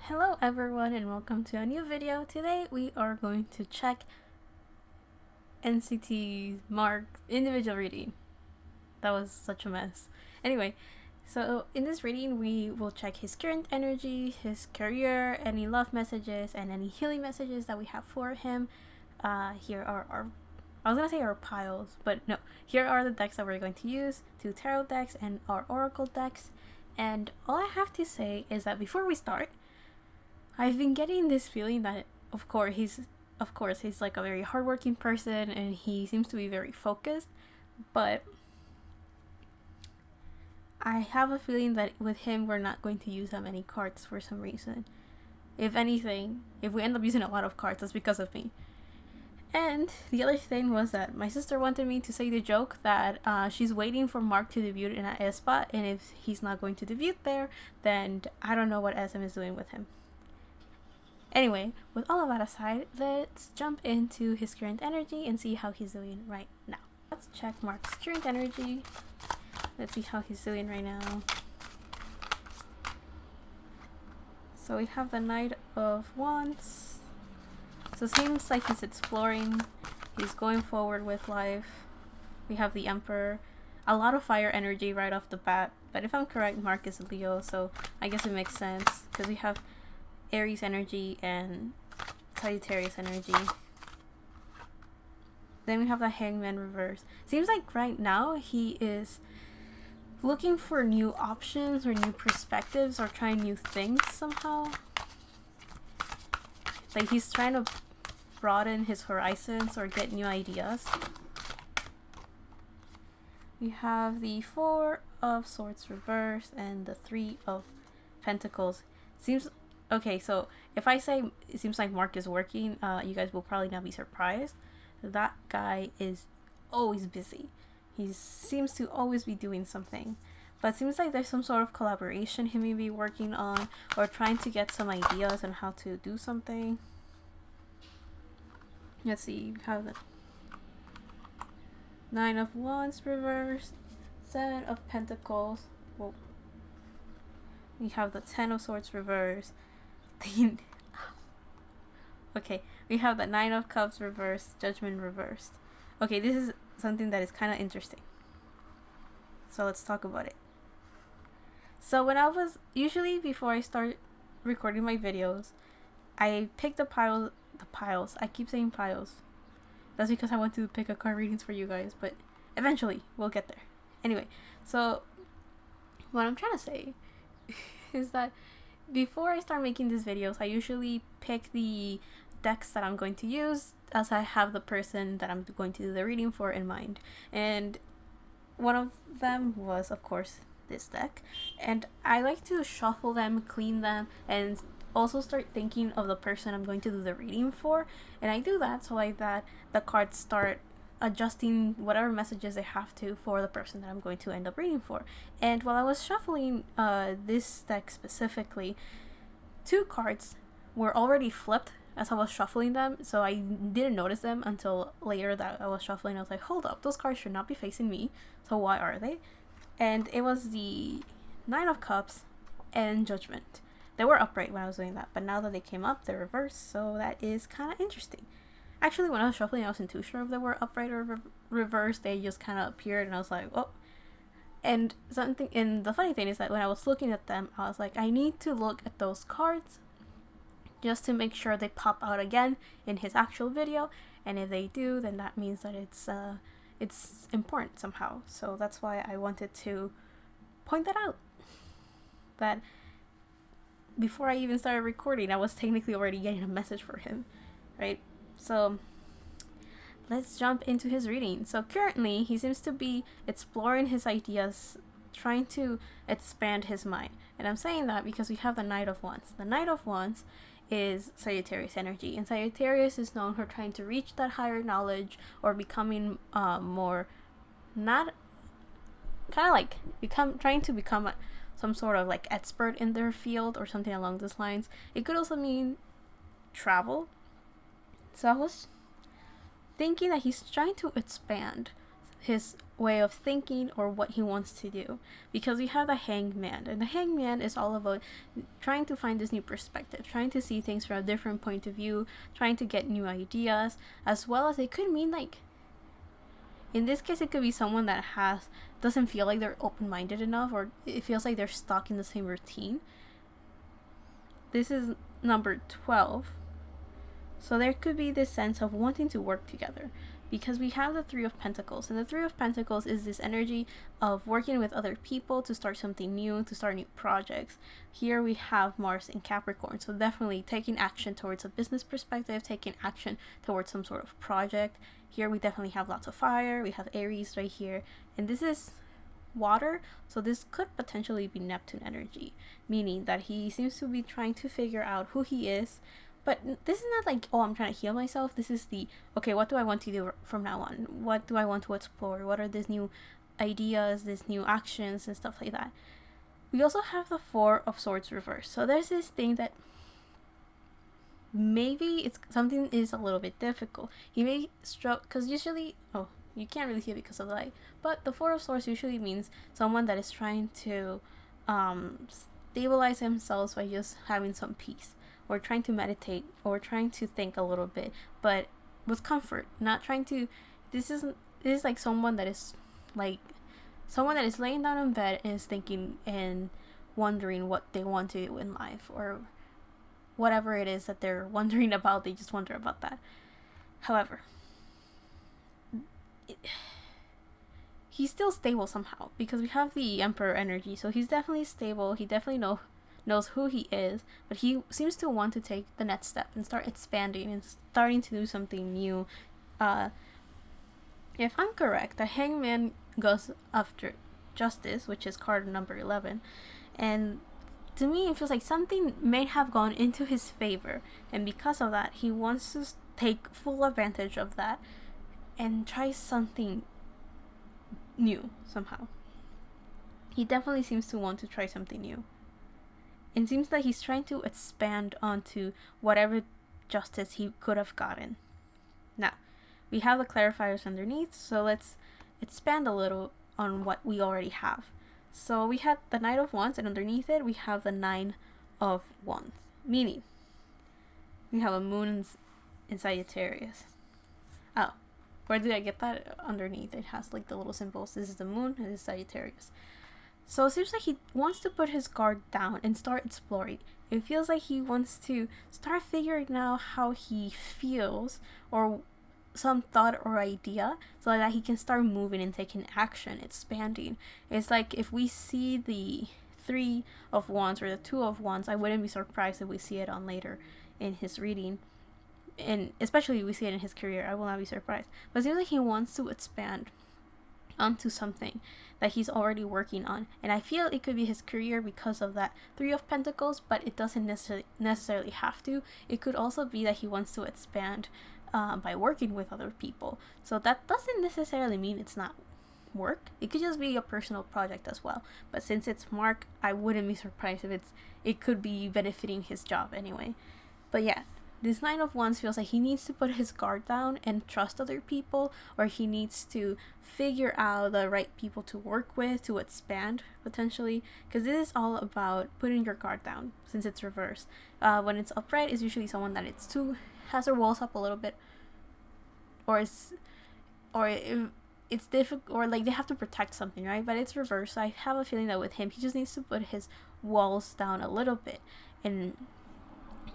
Hello everyone and welcome to a new video. Today we are going to check NCT Mark individual reading. That was such a mess. Anyway, so in this reading we will check his current energy, his career, any love messages, and any healing messages that we have for him. Here are I was gonna say our piles, but no. Here are the decks that we're going to use, 2 tarot decks and our oracle decks. And all I have to say is that before we start, I've been getting this feeling that of course he's like a very hardworking person and he seems to be very focused, but I have a feeling that with him we're not going to use that many cards for some reason. If anything, if we end up using a lot of cards, that's because of me. And the other thing was that my sister wanted me to say the joke that she's waiting for Mark to debut in a spot, and if he's not going to debut there, then I don't know what SM is doing with him. Anyway, with all of that aside, let's jump into his current energy and see how he's doing right now. Let's check Mark's current energy. Let's see how he's doing right now. So we have the Knight of Wands. So it seems like he's exploring, he's going forward with life. We have the Emperor. A lot of fire energy right off the bat, but if I'm correct, Mark is a Leo, so I guess it makes sense because we have Aries energy and Sagittarius energy. Then we have the Hangman reverse. Seems like right now he is looking for new options or new perspectives or trying new things somehow. Like he's trying to broaden his horizons or get new ideas. We have the 4 of Swords reversed and the 3 of Pentacles. Seems okay, so if I say it seems like Mark is working, you guys will probably not be surprised. That guy is always busy. He seems to always be doing something. But it seems like there's some sort of collaboration he may be working on or trying to get some ideas on how to do something. Let's see, we have the 9 of Wands reversed, 7 of Pentacles. Whoa. We have the 10 of Swords reversed. Okay, we have the 9 of Cups reversed, Judgment reversed. Okay, this is something that is kind of interesting. So let's talk about it. So when I was, usually before I start recording my videos, I pick the piles, I keep saying piles. That's because I want to pick a card readings for you guys, but eventually we'll get there. Anyway, so what I'm trying to say is that before I start making these videos, I usually pick the decks that I'm going to use as I have the person that I'm going to do the reading for in mind. And one of them was, of course, this deck. And I like to shuffle them, clean them, and also start thinking of the person I'm going to do the reading for. And I do that so like that the cards start adjusting whatever messages they have to for the person that I'm going to end up reading for. And while I was shuffling this deck specifically, 2 cards were already flipped as I was shuffling them, so I didn't notice them until later that I was shuffling. I was like, hold up, those cards should not be facing me, so why are they? And it was the 9 of Cups and Judgment. They were upright when I was doing that, but now that they came up, they're reversed, so that is kind of interesting. Actually, when I was shuffling, I wasn't too sure if they were upright or reversed. They just kind of appeared, and I was like, oh. And the funny thing is that when I was looking at them, I was like, I need to look at those cards just to make sure they pop out again in his actual video. And if they do, then that means that it's important somehow. So that's why I wanted to point that out. That before I even started recording, I was technically already getting a message for him, right? So let's jump into his reading. So currently he seems to be exploring his ideas, trying to expand his mind. And I'm saying that because we have the Knight of Wands. The Knight of Wands is Sagittarius energy, and Sagittarius is known for trying to reach that higher knowledge or becoming more, not kind of like trying to become some sort of like expert in their field or something along those lines. It could also mean travel. So I was thinking that he's trying to expand his way of thinking or what he wants to do, because we have the hangman, and the hangman is all about trying to find this new perspective, trying to see things from a different point of view, trying to get new ideas, as well as it could mean like, in this case it could be someone that doesn't feel like they're open-minded enough, or it feels like they're stuck in the same routine. This is number 12. So there could be this sense of wanting to work together, because we have the Three of Pentacles, and the Three of Pentacles is this energy of working with other people to start something new, to start new projects. Here we have Mars in Capricorn, so definitely taking action towards a business perspective, taking action towards some sort of project. Here we definitely have lots of fire, we have Aries right here, and this is water, so this could potentially be Neptune energy, meaning that he seems to be trying to figure out who he is. But this is not like, oh, I'm trying to heal myself. This is the, okay, what do I want to do from now on? What do I want to explore? What are these new ideas, these new actions and stuff like that? We also have the Four of Swords reversed. So there's this thing that maybe it's something is a little bit difficult. He may struggle, because usually, oh, you can't really see it because of the light, but the Four of Swords usually means someone that is trying to stabilize themselves by just having some peace, or trying to meditate, or trying to think a little bit, but with comfort, not trying to, this is like someone that is laying down in bed and is thinking and wondering what they want to do in life, or whatever it is that they're wondering about, they just wonder about that. However, he's still stable somehow, because we have the Emperor energy, so he's definitely stable, he definitely knows who he is, but he seems to want to take the next step and start expanding and starting to do something new. If I'm correct, the Hangman goes after Justice, which is card number 11, and to me it feels like something may have gone into his favor, and because of that he wants to take full advantage of that and try something new somehow. He definitely seems to want to try something new. It seems that he's trying to expand onto whatever justice he could have gotten. Now, we have the clarifiers underneath, so let's expand a little on what we already have. So we had the Knight of Wands, and underneath it we have the Nine of Wands, meaning we have a moon in Sagittarius. Oh, where did I get that? Underneath it has like the little symbols. This is the moon and this is Sagittarius. So it seems like he wants to put his guard down and start exploring. It feels like he wants to start figuring out how he feels, or some thought or idea, so that he can start moving and taking action, expanding. It's like if we see the Three of Wands or the Two of Wands, I wouldn't be surprised if we see it on later in his reading. And especially if we see it in his career, I will not be surprised. But it seems like he wants to expand onto something that he's already working on, and I feel it could be his career because of that Three of Pentacles, but it doesn't necessarily have to. It could also be that he wants to expand by working with other people, so that doesn't necessarily mean it's not work. It could just be a personal project as well, but since it's Mark, I wouldn't be surprised if it could be benefiting his job anyway. But yeah, this Nine of Wands feels like he needs to put his guard down and trust other people, or he needs to figure out the right people to work with to expand potentially, because this is all about putting your guard down since it's reversed. When it's upright, it's usually someone that has their walls up a little bit, or it's difficult, or like they have to protect something, right? But it's reversed, so I have a feeling that with him, he just needs to put his walls down a little bit. And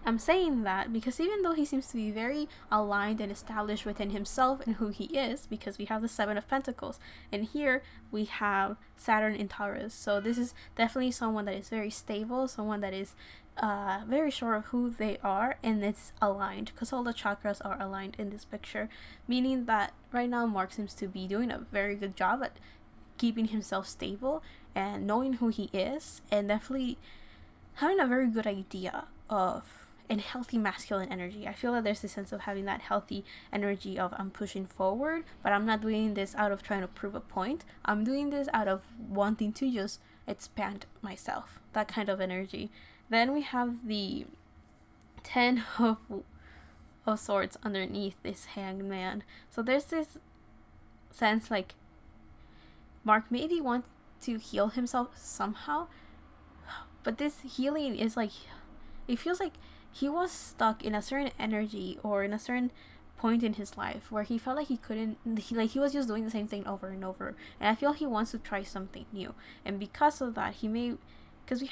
I'm saying that because even though he seems to be very aligned and established within himself and who he is, because we have the Seven of Pentacles, and here we have Saturn in Taurus, so this is definitely someone that is very stable, someone that is very sure of who they are, and it's aligned because all the chakras are aligned in this picture, meaning that right now Mark seems to be doing a very good job at keeping himself stable and knowing who he is, and definitely having a very good idea of and healthy masculine energy. I feel that there's this sense of having that healthy energy of I'm pushing forward, but I'm not doing this out of trying to prove a point. I'm doing this out of wanting to just expand myself. That kind of energy. Then we have the Ten of Swords underneath this Hangman. So there's this sense like Mark maybe wants to heal himself somehow, but this healing is like, it feels like he was stuck in a certain energy or in a certain point in his life where he felt like he couldn't, he was just doing the same thing over and over, and I feel he wants to try something new. And because of that, he may, because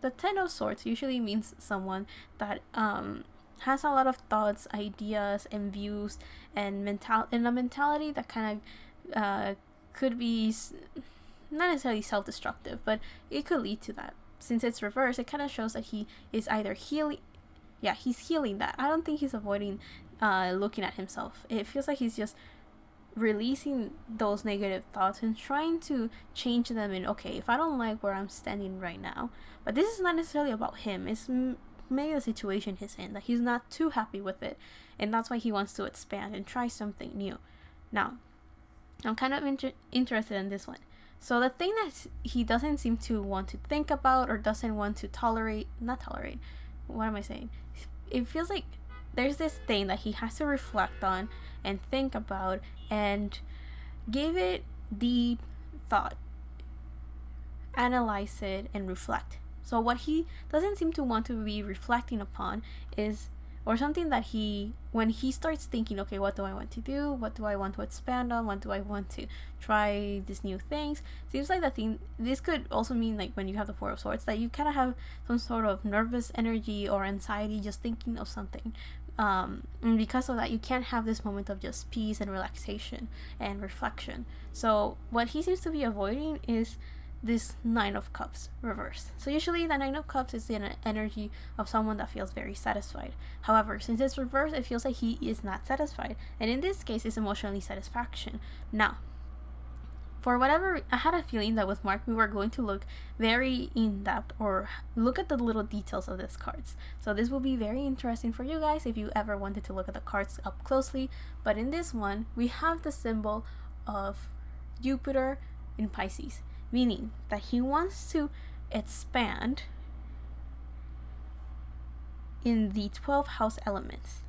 the 10 of Swords usually means someone that has a lot of thoughts, ideas, and views, and a mentality that kind of could be not necessarily self-destructive, but it could lead to that. Since it's reversed, it kind of shows that he is either healing. Yeah, he's healing that. I don't think he's avoiding looking at himself. It feels like he's just releasing those negative thoughts and trying to change them in, okay, if I don't like where I'm standing right now, but this is not necessarily about him. It's maybe the situation he's in, that he's not too happy with it, and that's why he wants to expand and try something new. Now, I'm kind of interested in this one. So the thing that he doesn't seem to want to think about or doesn't want to not tolerate, what am I saying? It feels like there's this thing that he has to reflect on and think about and give it deep thought, analyze it, and reflect. So what he doesn't seem to want to be reflecting upon is, or something that when he starts thinking, okay, what do I want to do? What do I want to expand on? What do I want to try these new things? Seems like this could also mean like when you have the Four of Swords, that you kind of have some sort of nervous energy or anxiety just thinking of something. And because of that, you can't have this moment of just peace and relaxation and reflection. So what he seems to be avoiding is this Nine of Cups reversed. So usually the Nine of Cups is the energy of someone that feels very satisfied. However, since it's reversed, it feels like he is not satisfied, and in this case it's emotionally satisfaction. Now, for whatever, I had a feeling that with Mark we were going to look very in depth or look at the little details of these cards. So this will be very interesting for you guys if you ever wanted to look at the cards up closely. But in this one, we have the symbol of Jupiter in Pisces, meaning that he wants to expand in the 12 house elements,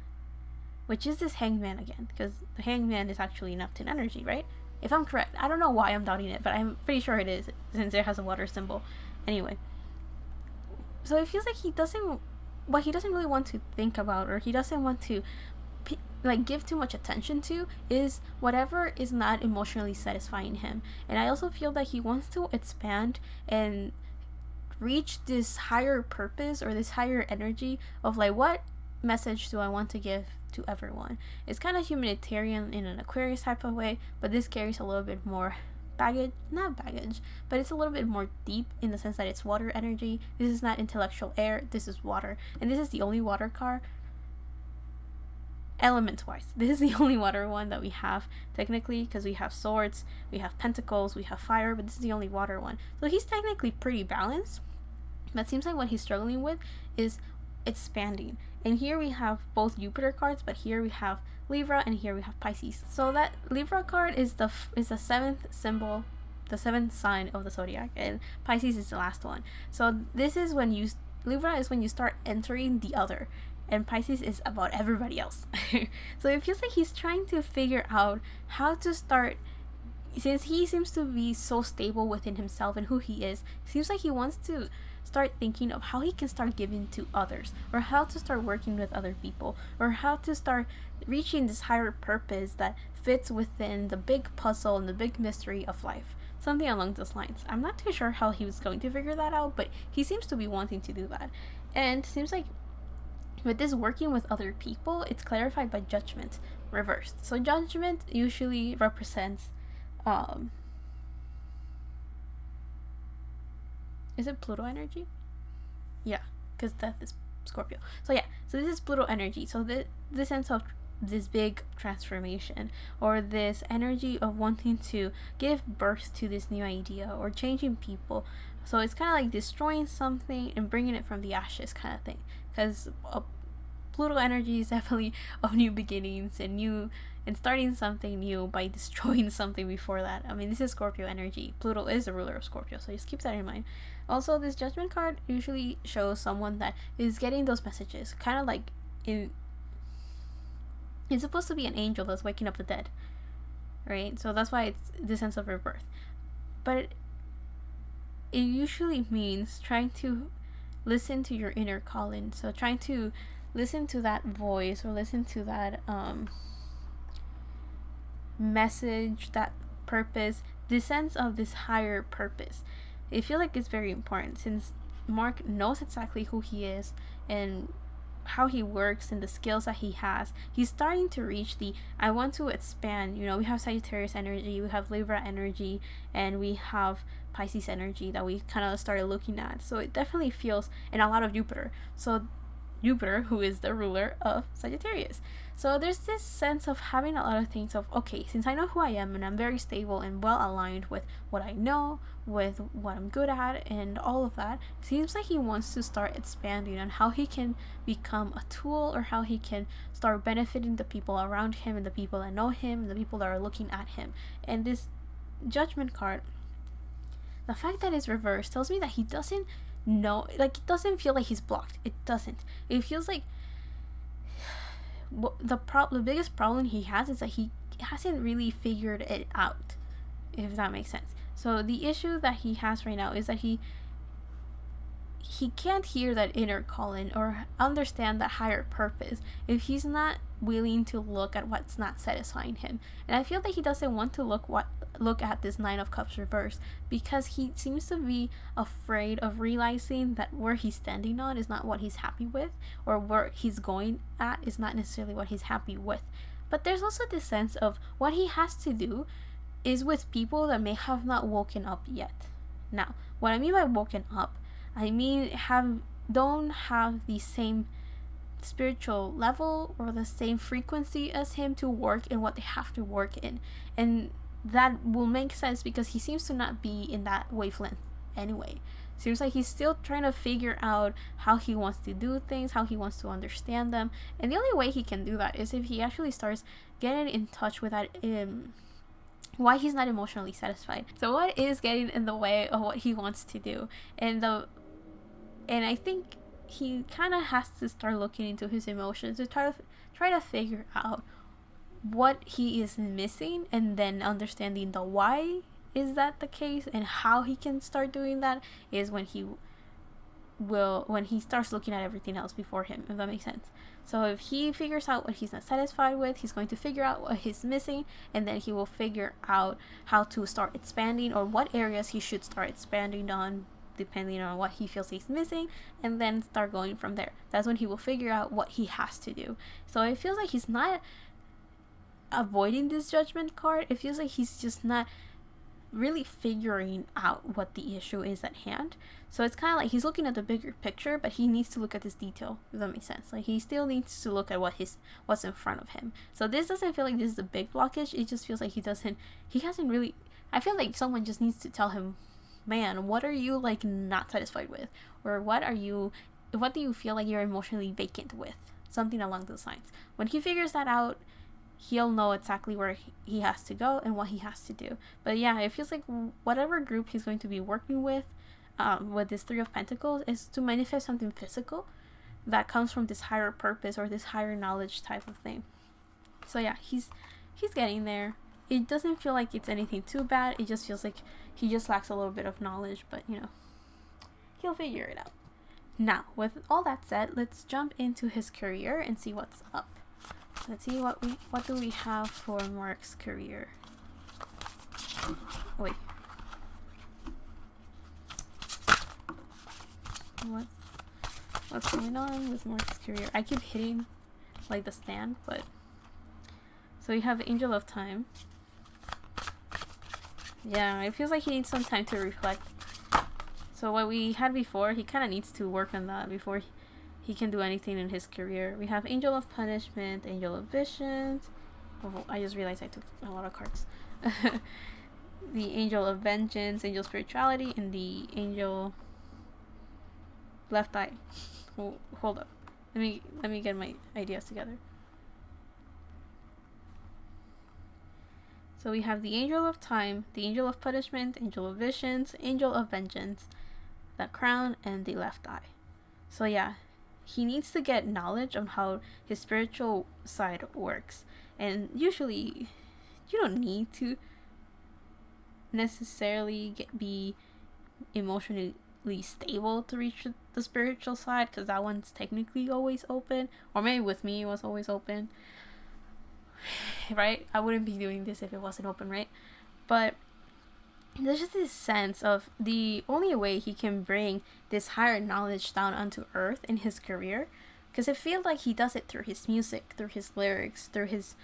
which is this Hangman again, because the Hangman is actually Neptune energy, right? If I'm correct. I don't know why I'm doubting it, but I'm pretty sure it is, since it has a water symbol. Anyway, so it feels like he doesn't really want to think about, or he doesn't want to give too much attention to, is whatever is not emotionally satisfying him. And I also feel that he wants to expand and reach this higher purpose or this higher energy of like, what message do I want to give to everyone? It's kind of humanitarian in an Aquarius type of way, but this carries a little bit more not baggage, but it's a little bit more deep in the sense that it's water energy. This is not intellectual air, this is water, and this is the only water card element wise. This is the only water one that we have technically, because we have swords, we have pentacles, we have fire, but this is the only water one. So he's technically pretty balanced, but seems like what he's struggling with is expanding. And here we have both Jupiter cards, but here we have Libra and here we have Pisces. So that Libra card is the seventh symbol, the seventh sign of the zodiac, and Pisces is the last one. So this is when Libra is when you start entering the other, and Pisces is about everybody else. So it feels like he's trying to figure out how to start, since he seems to be so stable within himself and who he is. It seems like he wants to start thinking of how he can start giving to others, or how to start working with other people, or how to start reaching this higher purpose that fits within the big puzzle and the big mystery of life. Something along those lines. I'm not too sure how he was going to figure that out, but he seems to be wanting to do that. And seems like with this working with other people, it's clarified by Judgment reversed. So Judgment usually represents is it Pluto energy? Yeah, because Death is Scorpio. So yeah, so this is Pluto energy. So the sense of this big transformation, or this energy of wanting to give birth to this new idea or changing people. So it's kind of like destroying something and bringing it from the ashes kind of thing, because Pluto energy is definitely of new beginnings and starting something new by destroying something before that. I mean, this is Scorpio energy. Pluto is the ruler of Scorpio, so just keep that in mind. Also, this Judgment card usually shows someone that is getting those messages, kind of like it's supposed to be an angel that's waking up the dead, right? So that's why it's the sense of rebirth. but it usually means trying to listen to your inner calling. So trying to listen to that voice, or listen to that message, that purpose, the sense of this higher purpose. I feel like it's very important, since Mark knows exactly who he is and how he works and the skills that he has. He's starting to reach the I want to expand. You know, we have Sagittarius energy, we have Libra energy, and we have Pisces energy that we kind of started looking at. So it definitely feels, and a lot of Jupiter. So Jupiter, who is the ruler of Sagittarius. So there's this sense of having a lot of things of, okay, since I know who I am and I'm very stable and well aligned with what I know, with what I'm good at, and all of that, it seems like he wants to start expanding on how he can become a tool, or how he can start benefiting the people around him and the people that know him and the people that are looking at him. And this Judgment card, the fact that it's reversed, tells me that he doesn't know, like, it doesn't feel like he's blocked. It doesn't. It feels like the biggest problem he has is that he hasn't really figured it out, if that makes sense. So the issue that he has right now is that he can't hear that inner calling or understand that higher purpose if he's not willing to look at what's not satisfying him. And I feel that he doesn't want to look at this Nine of Cups reverse, because he seems to be afraid of realizing that where he's standing on is not what he's happy with, or where he's going at is not necessarily what he's happy with. But there's also this sense of what he has to do is with people that may have not woken up yet. Now, what I mean by woken up, I mean don't have the same spiritual level or the same frequency as him to work in what they have to work in. And that will make sense because he seems to not be in that wavelength anyway. Seems like he's still trying to figure out how he wants to do things, how he wants to understand them. And the only way he can do that is if he actually starts getting in touch with that why he's not emotionally satisfied. So what is getting in the way of what he wants to do? And I think he kind of has to start looking into his emotions to try to figure out what he is missing, and then understanding the why is that the case, and how he can start doing that is when he starts looking at everything else before him, if that makes sense. So if he figures out what he's not satisfied with, he's going to figure out what he's missing, and then he will figure out how to start expanding, or what areas he should start expanding on depending on what he feels he's missing, and then start going from there. That's when he will figure out what he has to do. So it feels like he's not avoiding this Judgment card. It feels like he's just not really figuring out what the issue is at hand. So it's kind of like he's looking at the bigger picture, but he needs to look at this detail, if that makes sense. Like, he still needs to look at what's in front of him. So this doesn't feel like this is a big blockage. It just feels like he hasn't really, I feel like someone just needs to tell him, man, what are you like not satisfied with, or what do you feel like you're emotionally vacant with, something along those lines. When he figures that out, he'll know exactly where he has to go and what he has to do. But yeah, it feels like whatever group he's going to be working with this Three of Pentacles, is to manifest something physical that comes from this higher purpose or this higher knowledge type of thing. So yeah, he's getting there. It doesn't feel like it's anything too bad. It just feels like he just lacks a little bit of knowledge, but he'll figure it out. Now, with all that said, let's jump into his career and see what's up. Let's see what do we have for Mark's career. Wait. What's going on with Mark's career? I keep hitting like the stand, but so we have Angel of Time. Yeah, it feels like he needs some time to reflect. So what we had before, he kind of needs to work on that before he can do anything in his career. We have Angel of Punishment, Angel of Visions. Oh, I just realized I took a lot of cards. The Angel of Vengeance, Angel Spirituality, and the Angel Left Eye. Oh, hold up. Let me get my ideas together. So we have the Angel of Time, the Angel of Punishment, Angel of Visions, Angel of Vengeance, the Crown, and the Left Eye. So yeah, he needs to get knowledge on how his spiritual side works. And usually, you don't need to necessarily be emotionally stable to reach the spiritual side, because that one's technically always open, or maybe with me it was always open, right? I wouldn't be doing this if it wasn't open, right? But there's just this sense of the only way he can bring this higher knowledge down onto earth in his career, because it feels like he does it through his music, through his lyrics, through his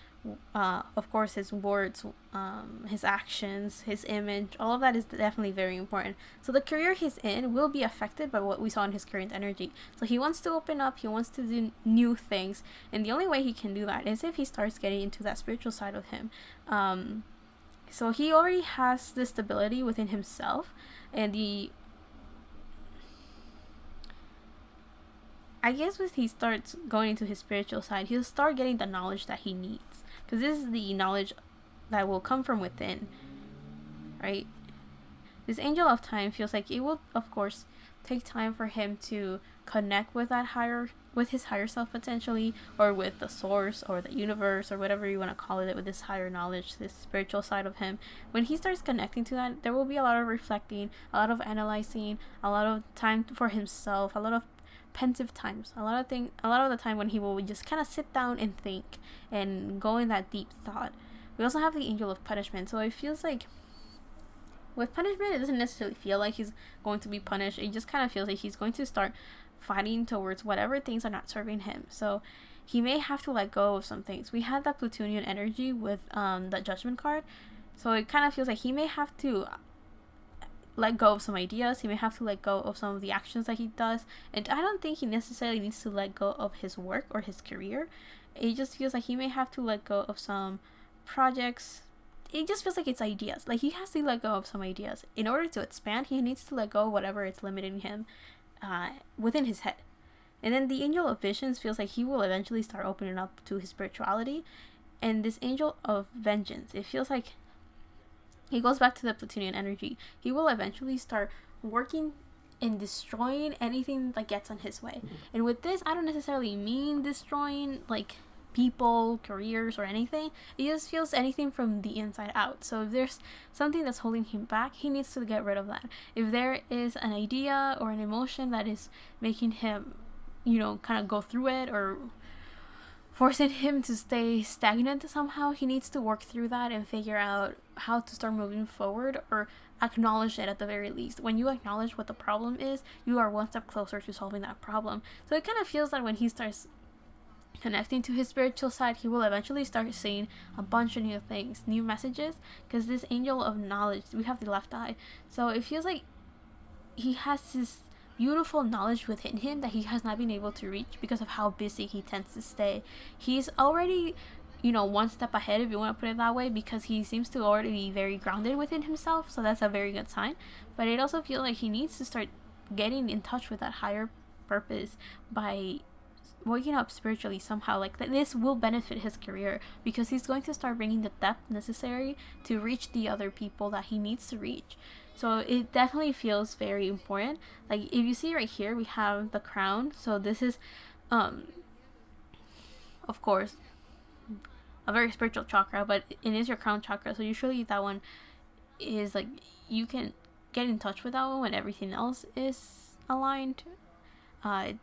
of course his words, his actions, his image. All of that is definitely very important. So the career he's in will be affected by what we saw in his current energy. So he wants to open up, he wants to do new things, and the only way he can do that is if he starts getting into that spiritual side of him. So he already has this stability within himself, and I guess when he starts going into his spiritual side, he'll start getting the knowledge that he needs, because this is the knowledge that will come from within, right? This angel of time feels like it will, of course, take time for him to connect with his higher self potentially, or with the source or the universe or whatever you want to call it, with this higher knowledge, this spiritual side of him. When he starts connecting to that, there will be a lot of reflecting, a lot of analyzing, a lot of time for himself, a lot of pensive times, a lot of the time when he will just kind of sit down and think and go in that deep thought. We also have the angel of punishment, so it feels like with punishment, it doesn't necessarily feel like he's going to be punished. It just kind of feels like he's going to start fighting towards whatever things are not serving him. So he may have to let go of some things. We had that Plutonian energy with the Judgment card. So it kind of feels like he may have to let go of some ideas. He may have to let go of some of the actions that he does. And I don't think he necessarily needs to let go of his work or his career. It just feels like he may have to let go of some projects. It just feels like it's ideas. Like he has to let go of some ideas. In order to expand, he needs to let go of whatever is limiting him within his head. And then the angel of visions feels like he will eventually start opening up to his spirituality. And this angel of vengeance, it feels like he goes back to the Plutonian energy. He will eventually start working and destroying anything that gets on his way. And with this, I don't necessarily mean destroying like people, careers, or anything. It just feels anything from the inside out. So if there's something that's holding him back, he needs to get rid of that. If there is an idea or an emotion that is making him, kind of go through it, or forcing him to stay stagnant somehow, he needs to work through that and figure out how to start moving forward, or acknowledge it at the very least. When you acknowledge what the problem is, you are one step closer to solving that problem. So it kind of feels like when he starts connecting to his spiritual side, he will eventually start seeing a bunch of new things, new messages, because this angel of knowledge, we have the left eye. So it feels like he has this beautiful knowledge within him that he has not been able to reach because of how busy he tends to stay. He's already, one step ahead, if you want to put it that way, because he seems to already be very grounded within himself. So that's a very good sign. But it also feels like he needs to start getting in touch with that higher purpose by waking up spiritually somehow. Like this will benefit his career, because he's going to start bringing the depth necessary to reach the other people that he needs to reach. So it definitely feels very important. Like if you see right here, we have the crown. So this is of course a very spiritual chakra, but it is your crown chakra. So usually that one is like, you can get in touch with that one when everything else is aligned.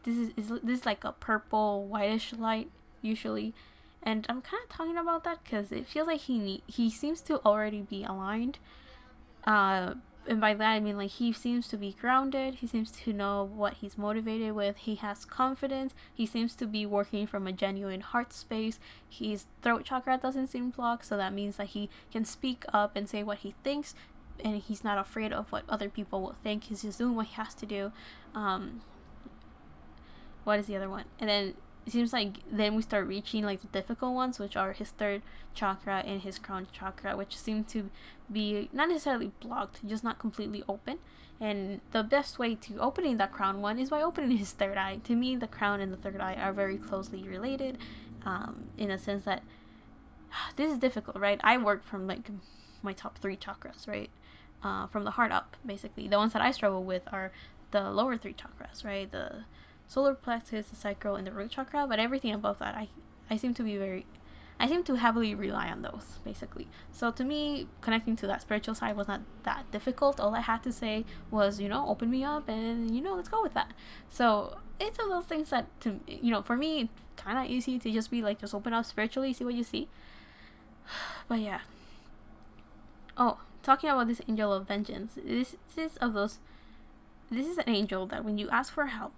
This is like a purple whitish light usually, and I'm kind of talking about that because it feels like he seems to already be aligned. And by that I mean like he seems to be grounded. He seems to know what he's motivated with. He has confidence. He seems to be working from a genuine heart space. His throat chakra doesn't seem blocked, so that means that he can speak up and say what he thinks, and he's not afraid of what other people will think. He's just doing what he has to do. What is the other one? And then it seems like then we start reaching like the difficult ones, which are his third chakra and his crown chakra, which seem to be not necessarily blocked, just not completely open. And the best way to opening that crown one is by opening his third eye. To me, the crown and the third eye are very closely related, in a sense that this is difficult, right? I work from like my top 3 chakras, right? From the heart up, basically. The ones that I struggle with are the lower 3 chakras, right? The solar plexus, the sacral, and the root chakra. But everything above that, I seem to be very, I seem to heavily rely on those, basically. So to me, connecting to that spiritual side was not that difficult. All I had to say was, open me up and, let's go with that. So it's one of those things that, for me, kind of easy to just be like, just open up spiritually, see what you see. But yeah. Oh, talking about this angel of vengeance, this is an angel that when you ask for help,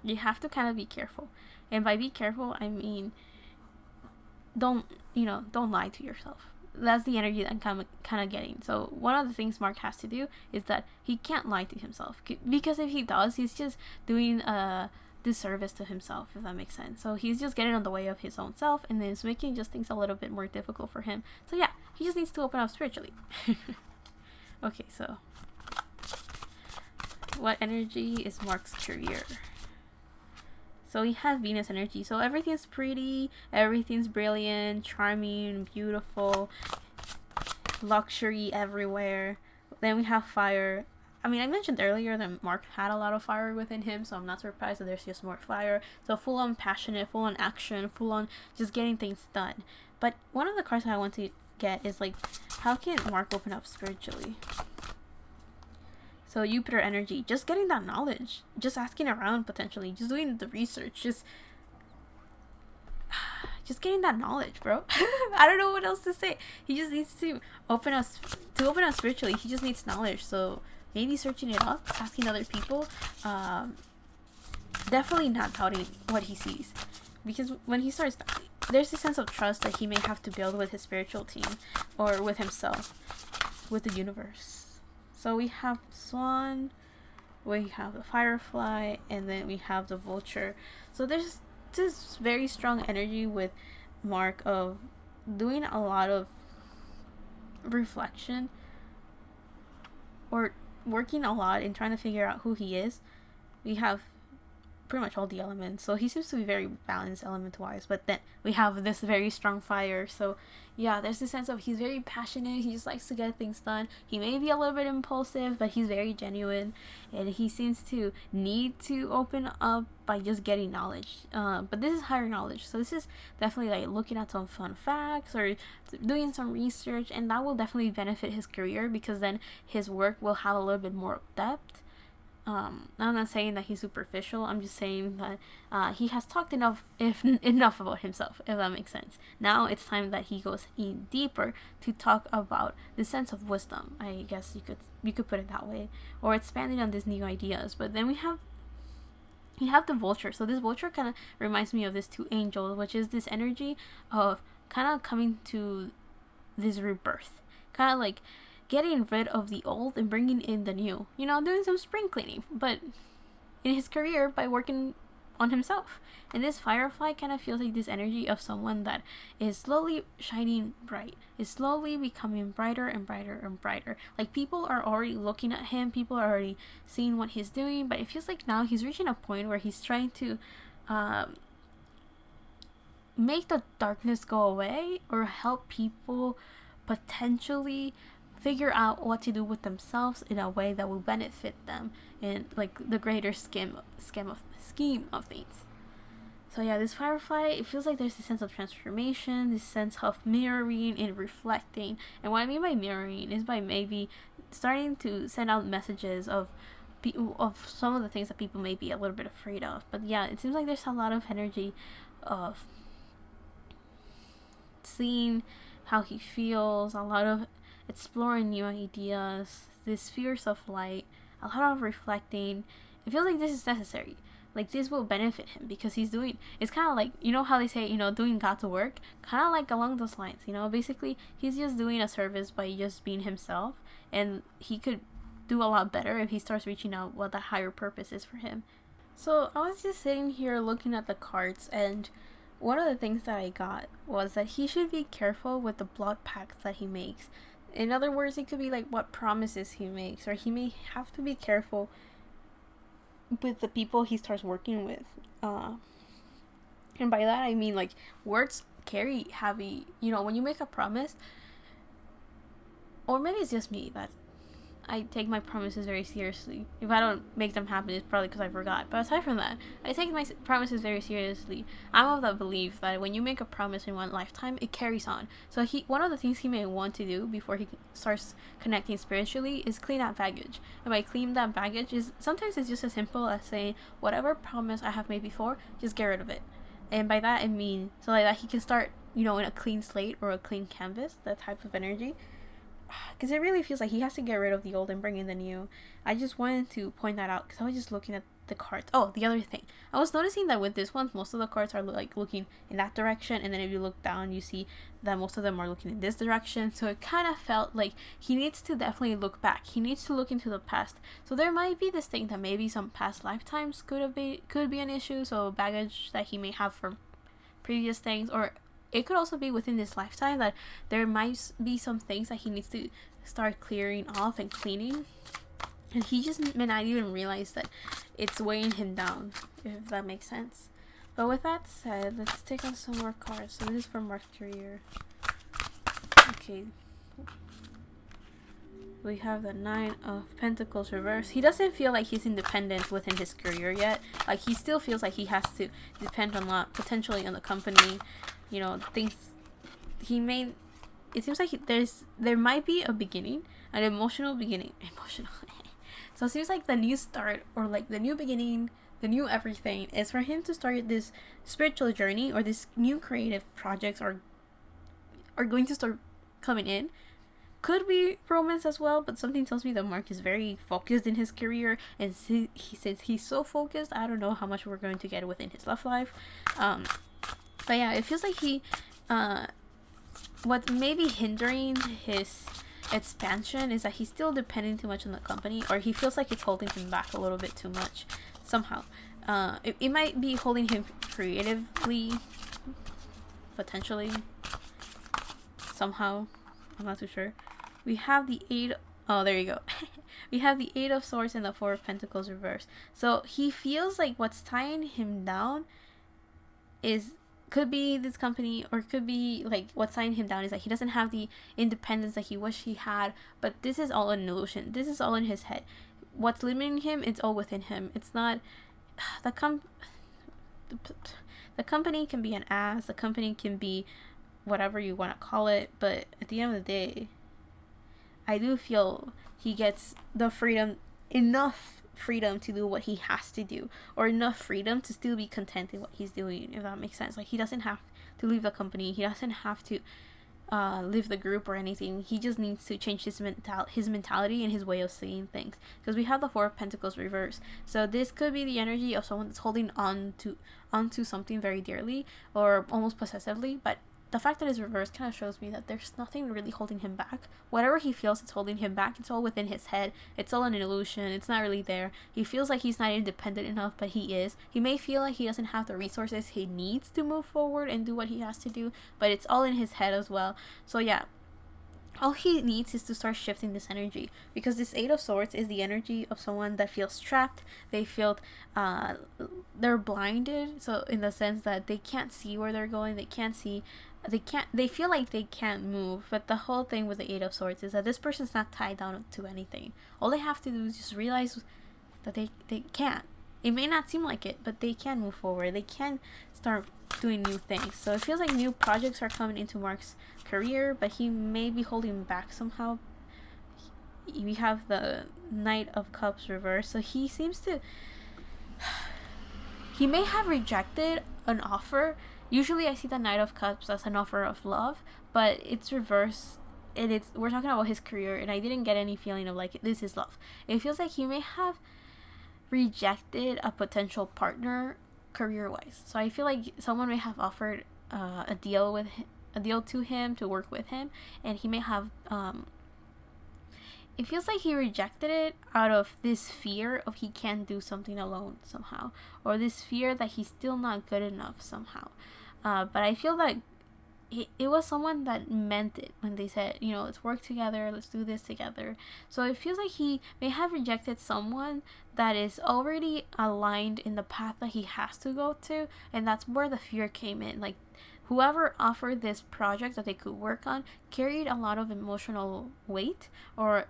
you have to kind of be careful. And by be careful, I mean, don't lie to yourself. That's the energy that I'm kind of getting. So one of the things Mark has to do is that he can't lie to himself, because if he does, he's just doing a disservice to himself, if that makes sense. So he's just getting on the way of his own self, and then it's making just things a little bit more difficult for him. So yeah, he just needs to open up spiritually. Okay, so what energy is Mark's career? So he has Venus energy. So everything's pretty, everything's brilliant, charming, beautiful, luxury everywhere. Then we have fire. I mean, I mentioned earlier that Mark had a lot of fire within him, so I'm not surprised that there's just more fire. So full on passionate, full on action, full on just getting things done. But one of the cards that I want to get is like, how can Mark open up spiritually? So Jupiter energy, just getting that knowledge, just asking around potentially, just doing the research, just getting that knowledge, bro. I don't know what else to say. He just needs to open up spiritually. He just needs knowledge. So maybe searching it up, asking other people, definitely not doubting what he sees, because when he starts, there's a sense of trust that he may have to build with his spiritual team or with himself, with the universe. So we have Swan, we have the Firefly, and then we have the Vulture. So there's this very strong energy with Mark of doing a lot of reflection or working a lot in trying to figure out who he is. We have pretty much all the elements, so he seems to be very balanced element wise, but then we have this very strong fire. So yeah, there's this sense of he's very passionate, he just likes to get things done. He may be a little bit impulsive, but he's very genuine, and he seems to need to open up by just getting knowledge, but this is higher knowledge. So this is definitely like looking at some fun facts or doing some research, and that will definitely benefit his career, because then his work will have a little bit more depth. I'm not saying that he's superficial. I'm just saying that he has talked enough about himself, if that makes sense. Now it's time that he goes in deeper to talk about the sense of wisdom. I guess you could put it that way, or expanding on these new ideas. But then we have the Vulture. So this Vulture kind of reminds me of these two angels, which is this energy of kind of coming to this rebirth, kind of like getting rid of the old and bringing in the new, doing some spring cleaning, but in his career by working on himself. And this Firefly kind of feels like this energy of someone that is slowly shining bright, is slowly becoming brighter and brighter and brighter. Like people are already looking at him, people are already seeing what he's doing, but it feels like now he's reaching a point where he's trying to make the darkness go away, or help people potentially figure out what to do with themselves in a way that will benefit them in like the greater scheme of things. So yeah, this Firefly, it feels like there's a sense of transformation, this sense of mirroring and reflecting. And what I mean by mirroring is by maybe starting to send out messages of some of the things that people may be a little bit afraid of. But yeah, it seems like there's a lot of energy of seeing how he feels, a lot of exploring new ideas, this fierce of light, a lot of reflecting. It feels like this is necessary. Like this will benefit him, because it's kind of like, how they say, doing God's work, kind of like along those lines, basically he's just doing a service by just being himself, and he could do a lot better if he starts reaching out what the higher purpose is for him. So I was just sitting here looking at the cards, and one of the things that I got was that he should be careful with the blood pacts that he makes. In other words, it could be like what promises he makes, or he may have to be careful with the people he starts working with. And by that I mean like words carry heavy, when you make a promise, or maybe it's just me, that I take my promises very seriously. If I don't make them happen, it's probably because I forgot. But aside from that, I take my promises very seriously. I'm of the belief that when you make a promise in one lifetime, it carries on. So one of the things he may want to do before he starts connecting spiritually is clean that baggage. And by clean that baggage, is sometimes it's just as simple as saying, whatever promise I have made before, just get rid of it. And by that I mean, so like that he can start, in a clean slate or a clean canvas, that type of energy. Because it really feels like he has to get rid of the old and bring in the new. I just wanted to point that out because I was just looking at the cards. Oh, the other thing, I was noticing that with this one, most of the cards are like looking in that direction, and then if you look down, you see that most of them are looking in this direction. So it kind of felt like he needs to definitely look back. He needs to look into the past. So there might be this thing that maybe some past lifetimes could be an issue. So baggage that he may have from previous things, or it could also be within this lifetime that there might be some things that he needs to start clearing off and cleaning, and he just may not even realize that it's weighing him down, if that makes sense. But with that said, let's take on some more cards. So this is for Mark's career. Okay, we have the 9 of Pentacles reversed. He doesn't feel like he's independent within his career yet. Like he still feels like he has to depend a lot, potentially on the company. Things he may. It seems like there might be a beginning, an emotional beginning. So it seems like the new start, or like the new beginning, the new everything is for him to start this spiritual journey, or this new creative projects are going to start coming in. Could be romance as well, but something tells me that Mark is very focused in his career, and since he's so focused, I don't know how much we're going to get within his love life. But yeah, it feels like what may be hindering his expansion is that he's still depending too much on the company, or he feels like it's holding him back a little bit too much somehow. It might be holding him creatively, potentially, somehow. I'm not too sure. We have the 8. Oh, there you go. We have the 8 of Swords and the 4 of Pentacles reversed. So he feels like what's tying him down could be this company, or could be like what's tying him down is that he doesn't have the independence that he wished he had. But this is all an illusion. This is all in his head. What's limiting him, it's all within him. It's not the company can be an ass. The company can be whatever you want to call it, but at the end of the day, I do feel he gets the enough freedom to do what he has to do, or enough freedom to still be content in what he's doing, if that makes sense. Like he doesn't have to leave the company, he doesn't have to leave the group or anything. He just needs to change his mentality and his way of seeing things, because we have the 4 of Pentacles reversed. So this could be the energy of someone that's holding onto something very dearly, or almost possessively, but the fact that it's reversed kind of shows me that there's nothing really holding him back. Whatever he feels it's holding him back, it's all within his head. It's all an illusion. It's not really there. He feels like he's not independent enough, but he is. He may feel like he doesn't have the resources he needs to move forward and do what he has to do, but it's all in his head as well. So yeah, all he needs is to start shifting this energy, because this 8 of Swords is the energy of someone that feels trapped. They feel they're blinded, so in the sense that they can't see where they're going. They feel like they can't move. But the whole thing with the 8 of Swords is that this person's not tied down to anything. All they have to do is just realize that they can't. It may not seem like it, but they can move forward. They can start doing new things. So it feels like new projects are coming into Mark's career, but he may be holding back somehow. We have the Knight of Cups reversed. So he seems to... He may have rejected an offer. Usually I see the Knight of Cups as an offer of love, but it's reversed, and we're talking about his career, and I didn't get any feeling of like this is love. It feels like he may have rejected a potential partner career-wise. So I feel like someone may have offered a deal to him to work with him, and he may have it feels like he rejected it out of this fear of he can't do something alone somehow, or this fear that he's still not good enough somehow. But I feel that it was someone that meant it when they said, let's work together, let's do this together. So it feels like he may have rejected someone that is already aligned in the path that he has to go to, and that's where the fear came in. Like whoever offered this project that they could work on carried a lot of emotional weight or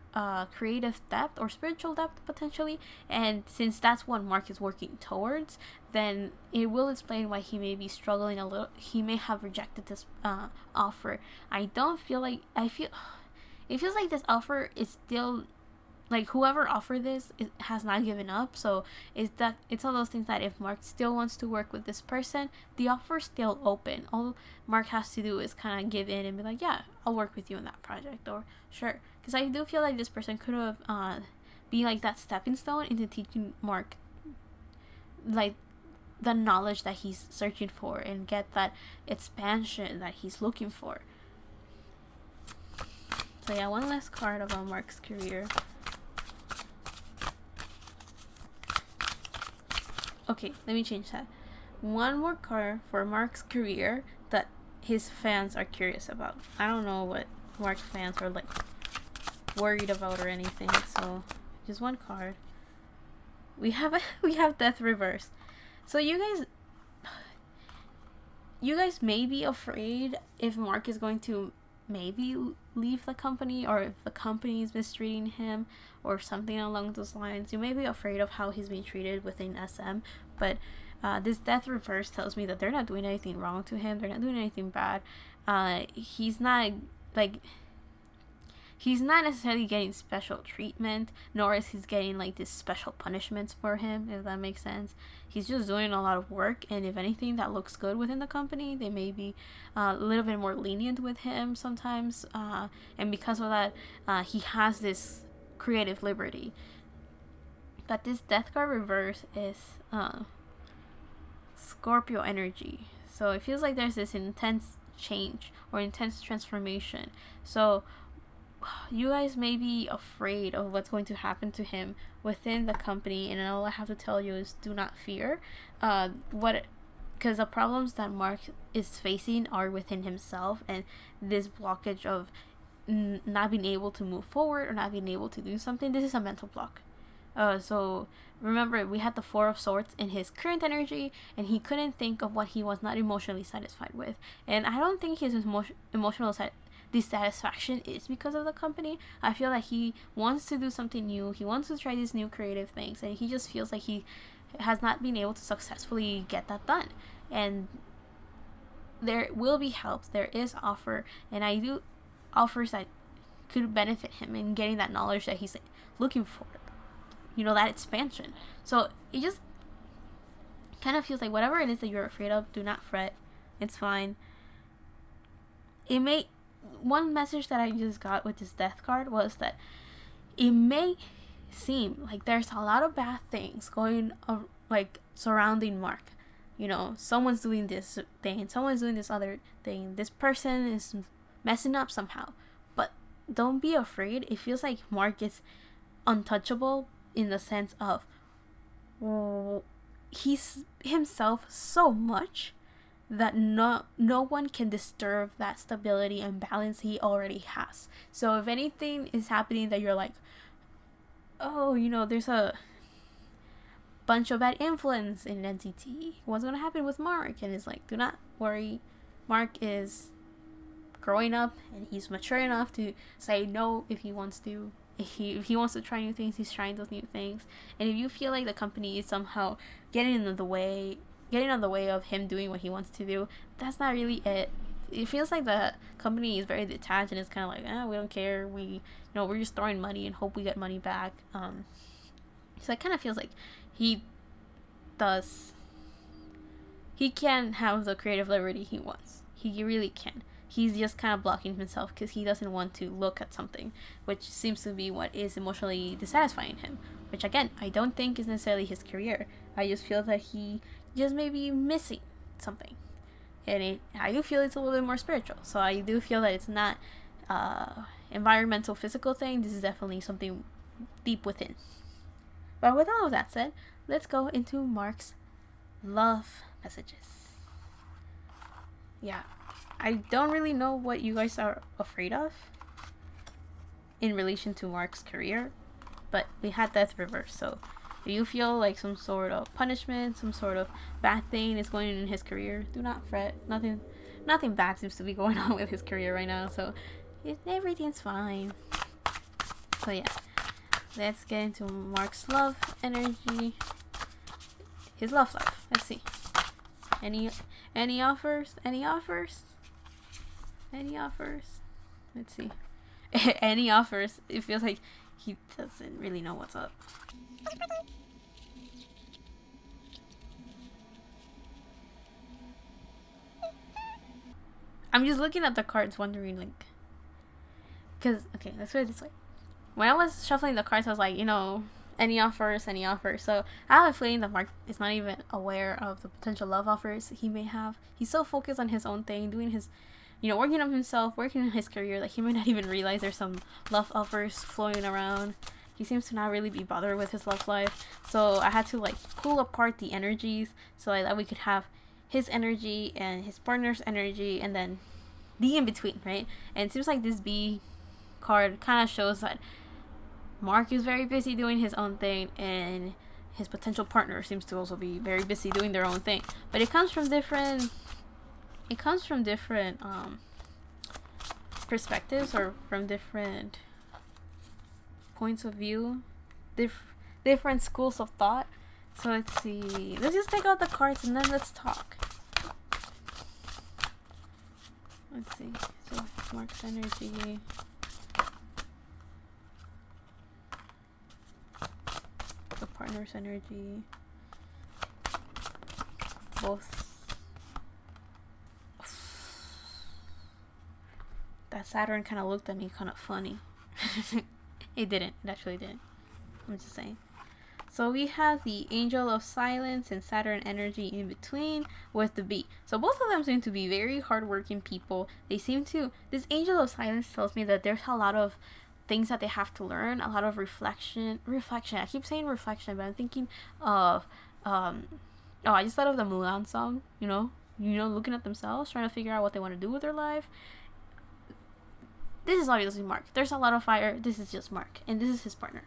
creative depth or spiritual depth potentially, and since that's what Mark is working towards, then it will explain why he may be struggling a little. He may have rejected this offer. I don't feel like it feels like this offer is still, like, whoever offered this has not given up. So it's one of those things that if Mark still wants to work with this person, the offer's still open. All Mark has to do is kind of give in and be like, yeah, I'll work with you on that project, or sure. Because I do feel like this person could have be like that stepping stone into teaching Mark like the knowledge that he's searching for and get that expansion that he's looking for. So yeah, one last card about Mark's career. Okay, let me change that. One more card for Mark's career that his fans are curious about. I don't know what Mark's fans are like worried about or anything, so just one card. We have Death reversed. So you guys may be afraid if Mark is going to maybe leave the company, or if the company is mistreating him or something along those lines. You may be afraid of how he's being treated within SM, but this Death reverse tells me that they're not doing anything wrong to him. They're not doing anything bad. He's not necessarily getting special treatment, nor is he getting like this special punishments for him, if that makes sense. He's just doing a lot of work, and if anything that looks good within the company, they may be a little bit more lenient with him sometimes, and because of that, he has this creative liberty. But this Death card reverse is Scorpio energy, so it feels like there's this intense change or intense transformation. So you guys may be afraid of what's going to happen to him within the company, and all I have to tell you is do not fear. Because the problems that Mark is facing are within himself, and this blockage of not being able to move forward or not being able to do something, this is a mental block. So remember, we had the Four of Swords in his current energy, and he couldn't think of what he was not emotionally satisfied with. And I don't think his emotional dissatisfaction is because of the company. I feel that he wants to do something new. He wants to try these new creative things, and he just feels like he has not been able to successfully get that done. And there will be help. There is offer, and I do offers that could benefit him in getting that knowledge that he's looking for. That expansion. So it just kind of feels like whatever it is that you're afraid of, do not fret. It's fine. One message that I just got with this Death card was that it may seem like there's a lot of bad things going surrounding Mark. Someone's doing this thing, someone's doing this other thing, this person is messing up somehow. But don't be afraid. It feels like Mark is untouchable in the sense of he's himself so much that no one can disturb that stability and balance he already has. So if anything is happening that you're like, oh, there's a bunch of bad influence in NCT, what's going to happen with Mark? And it's like, do not worry. Mark is growing up, and he's mature enough to say no if he wants to. If he wants to try new things, he's trying those new things. And if you feel like the company is somehow getting on the way of him doing what he wants to do, that's not really it. It feels like the company is very detached, and it's kind of like, we don't care. We're just throwing money and hope we get money back. So it kind of feels like he can have the creative liberty he wants. He really can. He's just kind of blocking himself because he doesn't want to look at something, which seems to be what is emotionally dissatisfying him. Which, again, I don't think is necessarily his career. I just feel that he just may be missing something. And I do feel it's a little bit more spiritual. So I do feel that it's not environmental, physical thing. This is definitely something deep within. But with all of that said, let's go into Mark's love messages. Yeah. I don't really know what you guys are afraid of in relation to Mark's career, but we had Death reverse, so If you feel like some sort of punishment, some sort of bad thing is going on in his career, do not fret. Nothing bad seems to be going on with his career right now, so everything's fine. So yeah, let's get into Mark's love energy. His love life. Let's see. Any offers? Any offers? Any offers? Let's see. Any offers? It feels like he doesn't really know what's up. I'm just looking at the cards wondering, like, because, okay, let's put it this way. When I was shuffling the cards, I was like, any offers, any offers. So I have a feeling that Mark is not even aware of the potential love offers he may have. He's so focused on his own thing, doing his, working on himself, working on his career, that he may not even realize there's some love offers flowing around. He seems to not really be bothered with his love life. So I had to, like, pull apart the energies so that we could have his energy and his partner's energy and then the in-between, right? And it seems like this B card kind of shows that Mark is very busy doing his own thing and his potential partner seems to also be very busy doing their own thing. But it comes from different perspectives, or from different points of view, different schools of thought. So let's see. Let's just take out the cards and then let's talk. Let's see. So Mark's energy. The partner's energy. Both. That Saturn kind of looked at me kind of funny. It didn't. It actually didn't. I'm just saying. So we have the Angel of Silence and Saturn energy in between with the B. So both of them seem to be very hardworking people. They seem to... This Angel of Silence tells me that there's a lot of things that they have to learn. A lot of reflection. I keep saying reflection, but I'm thinking of... I just thought of the Mulan song. Looking at themselves, trying to figure out what they want to do with their life. This is obviously Mark. There's a lot of fire. This is just Mark. And this is his partner.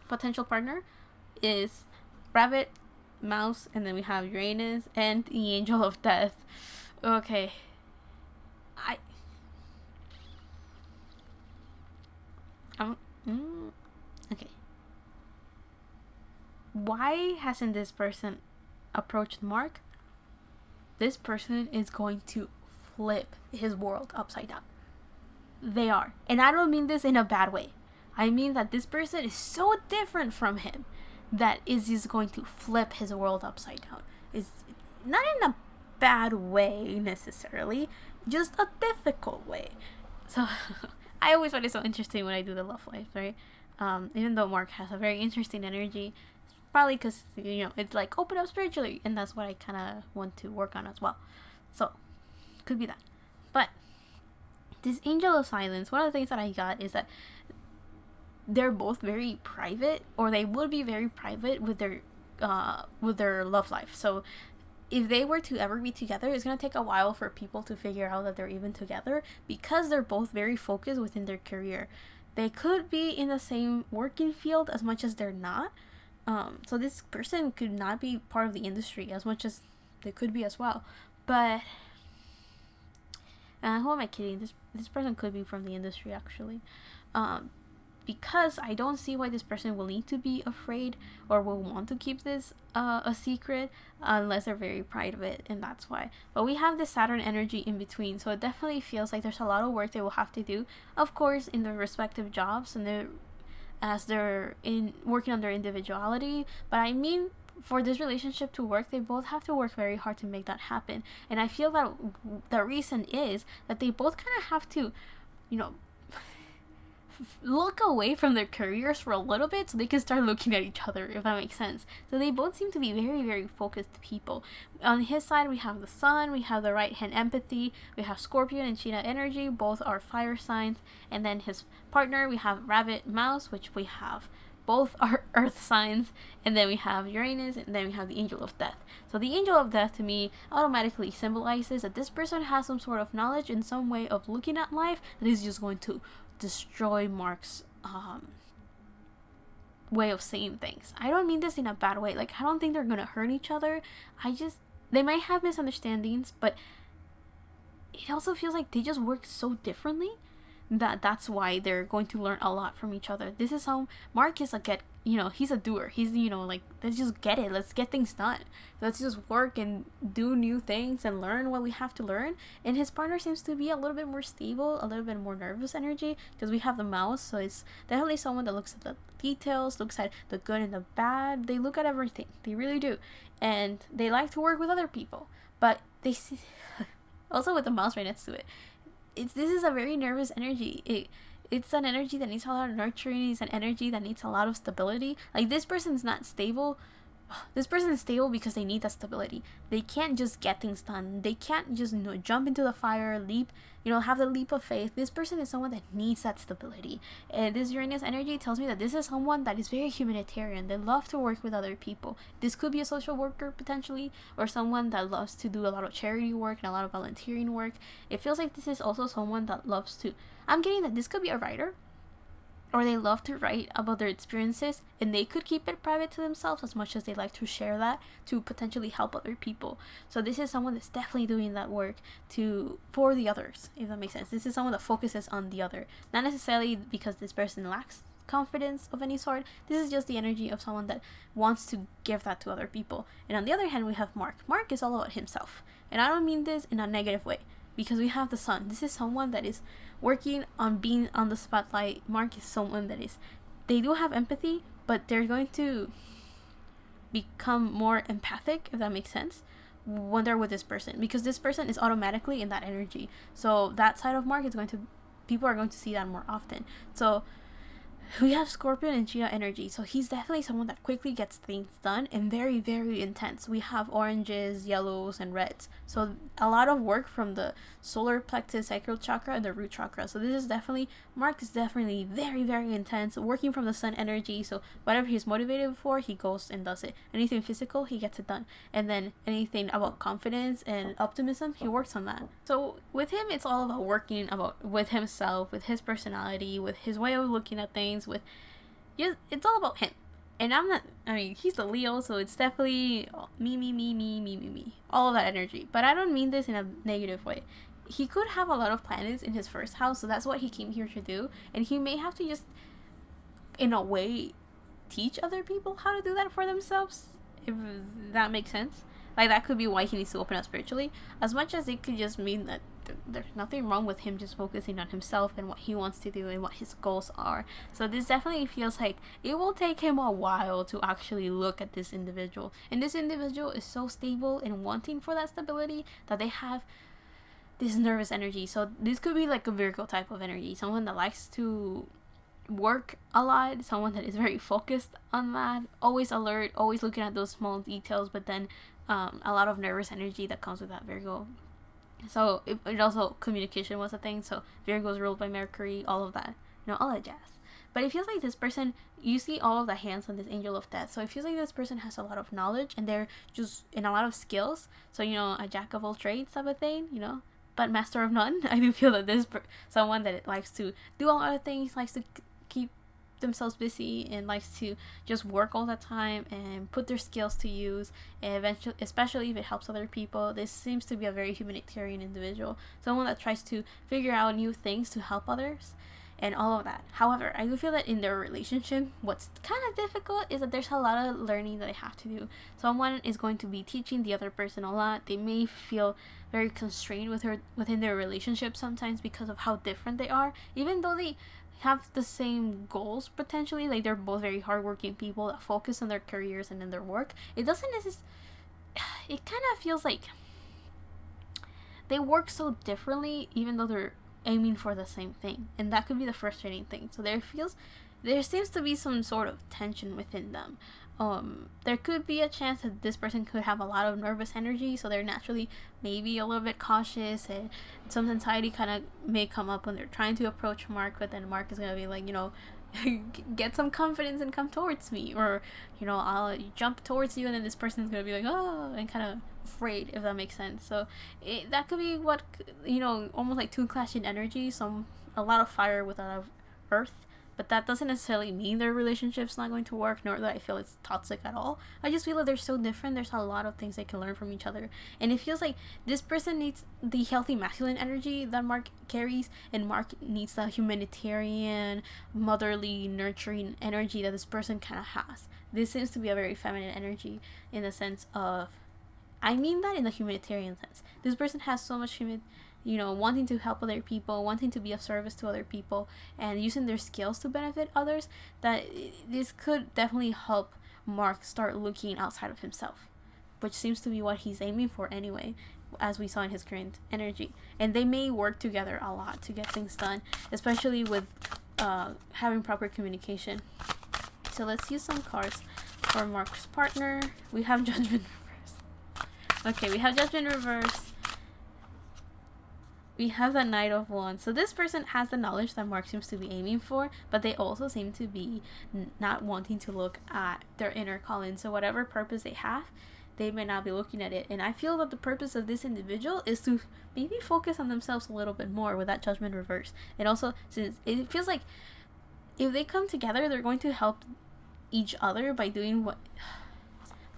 Potential partner is Rabbit, Mouse, and then we have Uranus and the Angel of Death. Okay. Okay. Why hasn't this person approached Mark? This person is going to flip his world upside down. They are. And I don't mean this in a bad way. I mean that this person is so different from him that is just going to flip his world upside down. It's not in a bad way necessarily, just a difficult way. So I always find it so interesting when I do the love life, right? Even though Mark has a very interesting energy, probably because it's like open up spiritually, and that's what I kind of want to work on as well. So could be that. But this Angel of Silence, one of the things that I got is that they're both very private, or they would be very private with their love life. So if they were to ever be together, it's going to take a while for people to figure out that they're even together, because they're both very focused within their career. They could be in the same working field as much as they're not. So this person could not be part of the industry as much as they could be as well. But who am I kidding? This person could be from the industry actually. Because I don't see why this person will need to be afraid or will want to keep this a secret unless they're very private, and that's why. But we have this Saturn energy in between, so it definitely feels like there's a lot of work they will have to do, of course, in their respective jobs and as they're working on their individuality. But I mean, for this relationship to work, they both have to work very hard to make that happen. And I feel that the reason is that they both kind of have to, look away from their careers for a little bit so they can start looking at each other, if that makes sense. So they both seem to be very, very focused people. On his side, we have the Sun, we have the right hand empathy, we have Scorpion and Cheetah energy, both are fire signs. And then his partner, we have Rabbit, Mouse, which we have both are earth signs. And then we have Uranus, and then we have the Angel of Death. So the Angel of Death to me automatically symbolizes that this person has some sort of knowledge in some way of looking at life that is just going to destroy Mark's way of saying things. I don't mean this in a bad way. Like, I don't think they're gonna hurt each other. They might have misunderstandings, but it also feels like they just work so differently that's why they're going to learn a lot from each other. This is how Mark is he's a doer. He's, like, let's just get it. Let's get things done. Let's just work and do new things and learn what we have to learn. And his partner seems to be a little bit more stable, a little bit more nervous energy, because we have the mouse. So it's definitely someone that looks at the details, looks at the good and the bad. They look at everything. They really do. And they like to work with other people. But they see, also with the mouse right next to it, this is a very nervous energy. It's an energy that needs a lot of nurturing. It's an energy that needs a lot of stability. Like, this person's not stable. This person is stable because they need that stability. They can't just get things done. They can't just jump into the fire, leap, have the leap of faith. This person is someone that needs that stability. And this Uranus energy tells me that this is someone that is very humanitarian. They love to work with other people. This could be a social worker potentially, or someone that loves to do a lot of charity work and a lot of volunteering work. It feels like this is also someone that loves to, I'm getting that this could be a writer, or they love to write about their experiences, and they could keep it private to themselves as much as they like to share that to potentially help other people. So this is someone that's definitely doing that work for the others, if that makes sense. This is someone that focuses on the other, not necessarily because this person lacks confidence of any sort. This is just the energy of someone that wants to give that to other people. And on the other hand, we have Mark is all about himself, and I don't mean this in a negative way, because we have the sun. This is someone that is working on being on the spotlight. Mark is someone that they do have empathy, but they're going to become more empathic, if that makes sense, when they're with this person, because this person is automatically in that energy. So that side of Mark people are going to see that more often. So we have Scorpion and Cheetah energy. So he's definitely someone that quickly gets things done and very, very intense. We have oranges, yellows, and reds. So a lot of work from the solar plexus, sacral chakra, and the root chakra. So Mark is definitely very, very intense, working from the sun energy. So whatever he's motivated for, he goes and does it. Anything physical, he gets it done. And then anything about confidence and optimism, he works on that. So with him, it's all about working with himself, with his personality, with his way of looking at things, it's all about him. And he's the Leo, so it's definitely me, all of that energy. But I don't mean this in a negative way. He could have a lot of planets in his first house, so that's what he came here to do. And he may have to just, in a way, teach other people how to do that for themselves, if that makes sense. Like, that could be why he needs to open up spiritually, as much as it could just mean that there's nothing wrong with him just focusing on himself and what he wants to do and what his goals are. So this definitely feels like it will take him a while to actually look at this individual. And this individual is so stable and wanting for that stability that they have this nervous energy. So this could be like a Virgo type of energy, someone that likes to work a lot, someone that is very focused on that, always alert, always looking at those small details, but then a lot of nervous energy that comes with that Virgo. So it also, communication was a thing. So Virgo is ruled by Mercury, all of that, all that jazz. But it feels like this person, you see all of the hands on this angel of death. So it feels like this person has a lot of knowledge and they're just in a lot of skills. So, a jack of all trades type of thing, but master of none. I do feel that this someone that likes to do a lot of things, likes to keep themselves busy, and likes to just work all the time and put their skills to use, and eventually, especially if it helps other people. This seems to be a very humanitarian individual, someone that tries to figure out new things to help others and all of that. However, I do feel that in their relationship, what's kind of difficult is that there's a lot of learning that they have to do. Someone is going to be teaching the other person a lot. They may feel very constrained within their relationship sometimes because of how different they are, even though they have the same goals potentially. Like, they're both very hardworking people that focus on their careers and in their work. It doesn't necessarily, it kind of feels like they work so differently even though they're aiming for the same thing, and that could be the frustrating thing. So there seems to be some sort of tension within them. There could be a chance that this person could have a lot of nervous energy, so they're naturally maybe a little bit cautious, and some anxiety kind of may come up when they're trying to approach Mark, but then Mark is going to be like, get some confidence and come towards me, or, I'll jump towards you, and then this person's going to be like, oh, and kind of afraid, if that makes sense. So that could be almost like two clashing energies, a lot of fire with a lot of earth but that doesn't necessarily mean their relationship's not going to work, nor that I feel it's toxic at all. I just feel like they're so different. There's a lot of things they can learn from each other, and it feels like this person needs the healthy masculine energy that Mark carries, and Mark needs the humanitarian, motherly, nurturing energy that this person kind of has. This seems to be a very feminine energy in the sense of, I mean that in the humanitarian sense. This person has so much wanting to help other people, wanting to be of service to other people, and using their skills to benefit others, that this could definitely help Mark start looking outside of himself, which seems to be what he's aiming for anyway, as we saw in his current energy. And they may work together a lot to get things done, especially with having proper communication. So let's use some cards for Mark's partner. We have Judgment reverse. Okay, we have Judgment reverse. We have the Knight of Wands. So this person has the knowledge that Mark seems to be aiming for, but they also seem to be not wanting to look at their inner calling. So whatever purpose they have, they may not be looking at it. And I feel that the purpose of this individual is to maybe focus on themselves a little bit more with that Judgment reverse. And also, since it feels like if they come together, they're going to help each other by doing what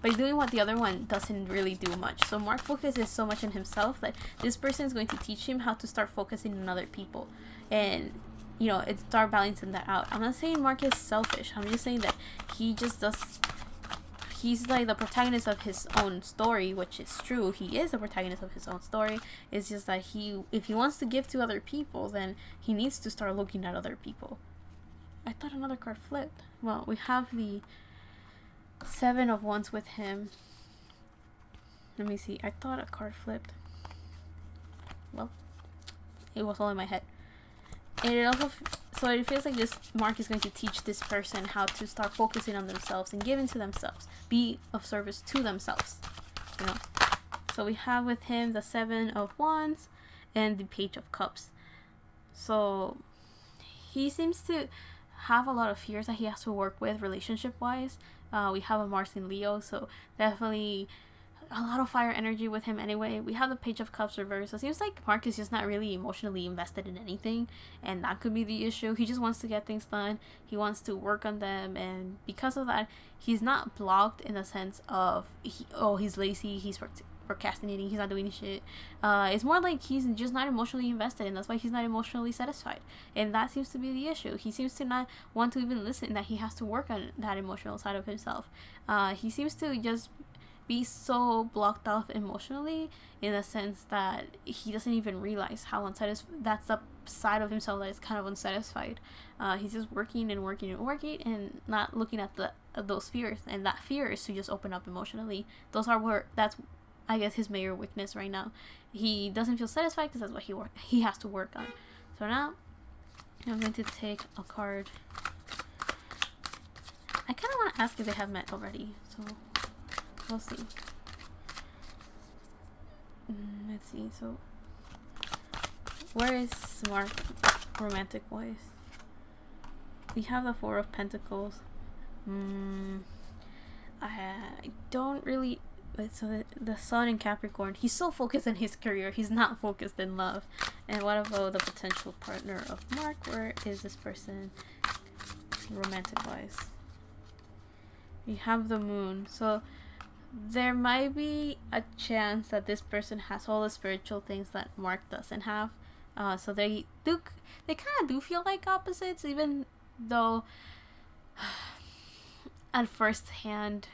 the other one doesn't really do much. So Mark focuses so much on himself that this person is going to teach him how to start focusing on other people, and it start balancing that out. I'm not saying Mark is selfish. I'm just saying that he's like the protagonist of his own story, which is true. He is the protagonist of his own story. It's just that if he wants to give to other people, then he needs to start looking at other people. I thought another card flipped. Well, we have the Seven of Wands with him. Let me see. I thought a card flipped. Well, it was all in my head. And it also, so it feels like this Mark is going to teach this person how to start focusing on themselves and giving to themselves, be of service to themselves. So we have with him the Seven of Wands and the Page of Cups. So he seems to have a lot of fears that he has to work with relationship wise. We have a Mars in Leo, so definitely a lot of fire energy with him anyway. We have the Page of Cups reversed. So it seems like Mark is just not really emotionally invested in anything, and that could be the issue. He just wants to get things done. He wants to work on them, and because of that, he's not blocked in the sense of he's lazy, he's procrastinating, he's not doing shit. It's more like he's just not emotionally invested, and that's why he's not emotionally satisfied. And that seems to be the issue. He seems to not want to even listen, that he has to work on that emotional side of himself. He seems to just be so blocked off emotionally in the sense that he doesn't even realize how unsatisfied, that's the side of himself that is kind of unsatisfied. He's just working and working and working and not looking at those fears, and that fear is to just open up emotionally. That's I guess his major weakness right now. He doesn't feel satisfied because that's what he has to work on. So now I'm going to take a card. I kind of want to ask if they have met already, so we'll see. Let's see. So where is Mark romantic wise? We have the Four of Pentacles. I don't really. So the Sun in Capricorn, he's so focused on his career, he's not focused in love. And what about the potential partner of Mark? Where is this person romantic wise? We have the Moon. So there might be a chance that this person has all the spiritual things that Mark doesn't have. So they kind of do feel like opposites, even though at first hand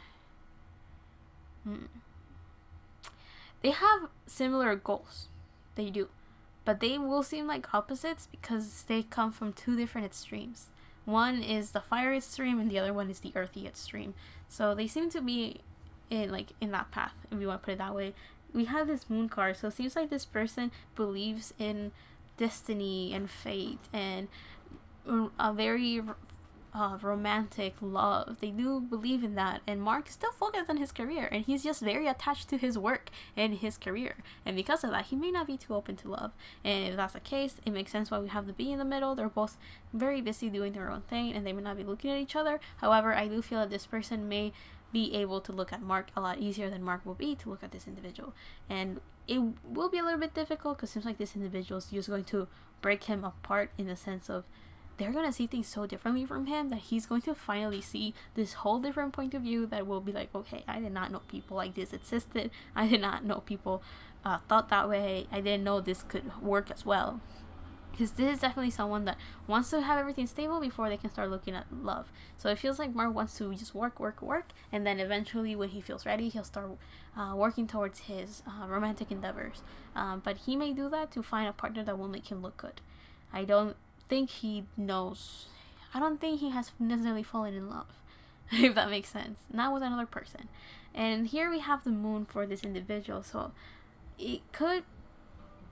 they have similar goals. They do. But they will seem like opposites because they come from two different extremes. One is the fire extreme and the other one is the earthy extreme. So they seem to be in that path, if you want to put it that way. We have this Moon card, so it seems like this person believes in destiny and fate and a very romantic love. They do believe in that, and Mark is still focused on his career, and he's just very attached to his work and his career, and because of that he may not be too open to love. And if that's the case, it makes sense why we have the Bee in the middle. They're both very busy doing their own thing, and they may not be looking at each other. However, I do feel that this person may be able to look at Mark a lot easier than Mark will be to look at this individual, and it will be a little bit difficult because it seems like this individual is just going to break him apart in the sense of they're gonna see things so differently from him that he's going to finally see this whole different point of view that will be like, okay, I did not know people like this existed. I did not know people thought that way. I didn't know this could work as well. Because this is definitely someone that wants to have everything stable before they can start looking at love. So it feels like Mark wants to just work, and then eventually when he feels ready, he'll start working towards his romantic endeavors. But he may do that to find a partner that will make him look good. I don't think he knows. I don't think he has necessarily fallen in love, if that makes sense. Not with another person. And here we have the moon for this individual. So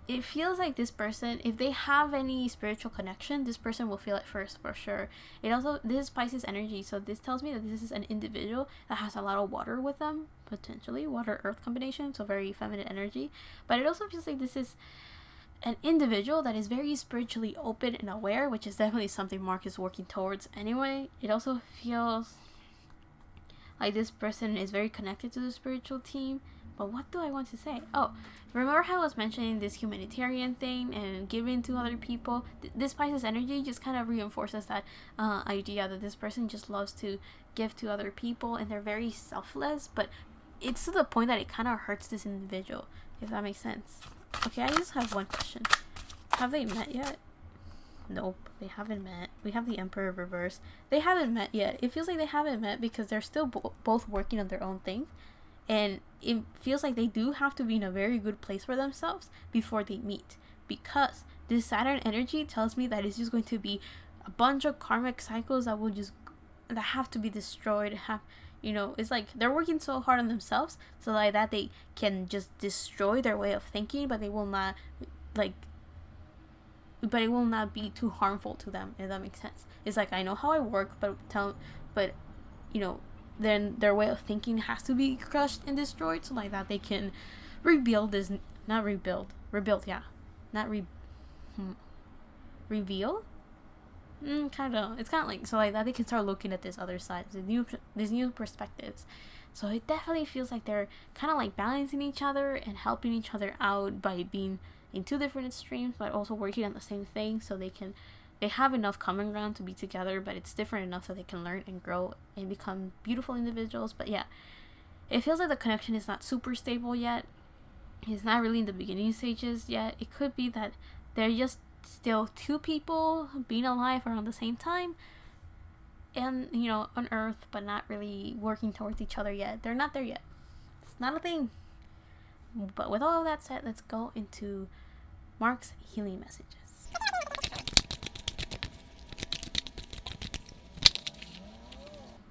it feels like this person, if they have any spiritual connection, this person will feel it first for sure. This is Pisces energy, so this tells me that this is an individual that has a lot of water with them, potentially water earth combination, so very feminine energy. But it also feels like this is an individual that is very spiritually open and aware, which is definitely something Mark is working towards anyway. It also feels like this person is very connected to the spiritual team. But what do I want to say? Oh, remember how I was mentioning this humanitarian thing and giving to other people? This Pisces energy just kind of reinforces that idea that this person just loves to give to other people and they're very selfless. But it's to the point that it kind of hurts this individual, if that makes sense. Okay, I just have one question. Have they met yet? Nope, they haven't met. We have the Emperor reverse. They haven't met yet. It feels like they haven't met because they're still both working on their own thing. And it feels like they do have to be in a very good place for themselves before they meet. Because this Saturn energy tells me that it's just going to be a bunch of karmic cycles that have to be destroyed. It's like they're working so hard on themselves so like that they can just destroy their way of thinking, but they will not but it will not be too harmful to them, if that makes sense. It's like, I know how I work, but then their way of thinking has to be crushed and destroyed so like that they can rebuild this, reveal kind of, it's kind of like, so like that they can start looking at this other side, these new perspectives. So it definitely feels like they're kind of like balancing each other and helping each other out by being in two different extremes but also working on the same thing, so they have enough common ground to be together, but it's different enough so they can learn and grow and become beautiful individuals. But yeah, it feels like the connection is not super stable yet. It's not really in the beginning stages yet. It could be that they're just still two people being alive around the same time and, on Earth, but not really working towards each other yet. They're not there yet. It's not a thing. But with all of that said, let's go into Mark's healing messages.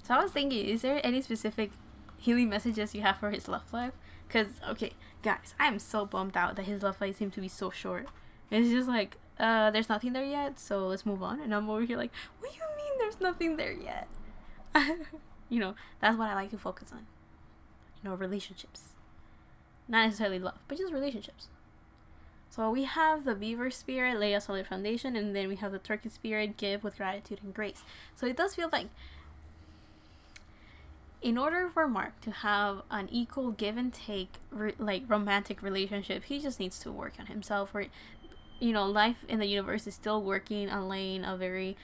So I was thinking, is there any specific healing messages you have for his love life? Because, okay, guys, I am so bummed out that his love life seems to be so short. It's just like, there's nothing there yet, so let's move on. And I'm over here like, what do you mean there's nothing there yet? That's what I like to focus on. Relationships. Not necessarily love, but just relationships. So we have the Beaver spirit, lay a solid foundation, and then we have the Turkey spirit, give with gratitude and grace. So it does feel like, in order for Mark to have an equal give and take, romantic relationship, he just needs to work on himself. Or, life in the universe is still working on laying a very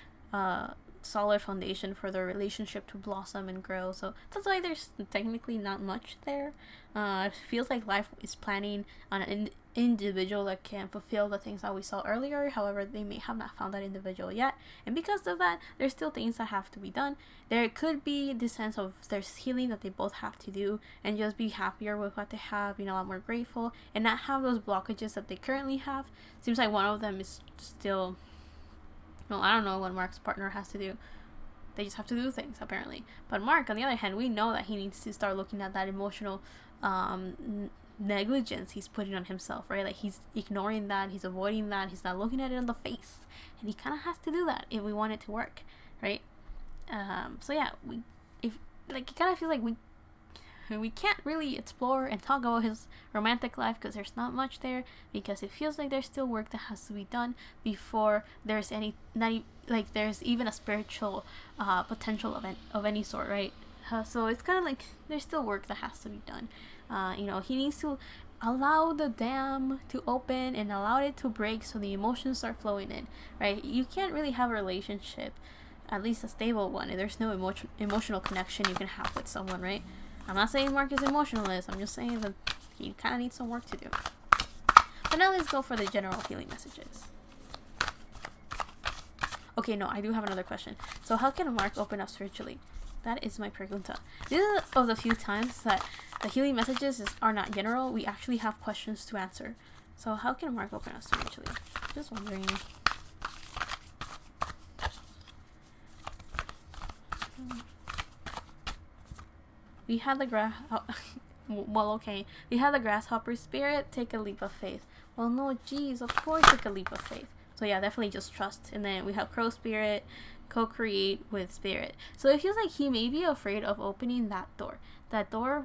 solid foundation for the relationship to blossom and grow. So that's why there's technically not much there. It feels like life is planning on an individual that can fulfill the things that we saw earlier. However, they may have not found that individual yet, and because of that, there's still things that have to be done. There could be this sense of there's healing that they both have to do, and just be happier with what they have, a lot more grateful, and not have those blockages that they currently have. Seems like one of them is still, I don't know what Mark's partner has to do. They just have to do things, apparently. But Mark, on the other hand, we know that he needs to start looking at that emotional negligence he's putting on himself, right? Like, he's ignoring that, he's avoiding that, he's not looking at it in the face, and he kind of has to do that if we want it to work, right? So yeah, it kind of feels like we can't really explore and talk about his romantic life because there's not much there, because it feels like there's still work that has to be done before there's there's even a spiritual potential of any sort, right? So it's kind of like there's still work that has to be done. He needs to allow the dam to open and allow it to break so the emotions start flowing in, right? You can't really have a relationship, at least a stable one, if there's no emotional connection you can have with someone, right? I'm not saying Mark is emotionless, I'm just saying that he kind of needs some work to do. But now let's go for the general healing messages. Okay, no, I do have another question. So how can Mark open up spiritually? That is my pregunta. This is of the few times that the healing messages are not general. We actually have questions to answer. So how can Mark open up spiritually? Just wondering. We had the well, okay. We had the grasshopper spirit. Take a leap of faith. Well, no, geez, of course, take a leap of faith. So yeah, definitely just trust. And then we have crow spirit, co-create with spirit. So it feels like he may be afraid of opening that door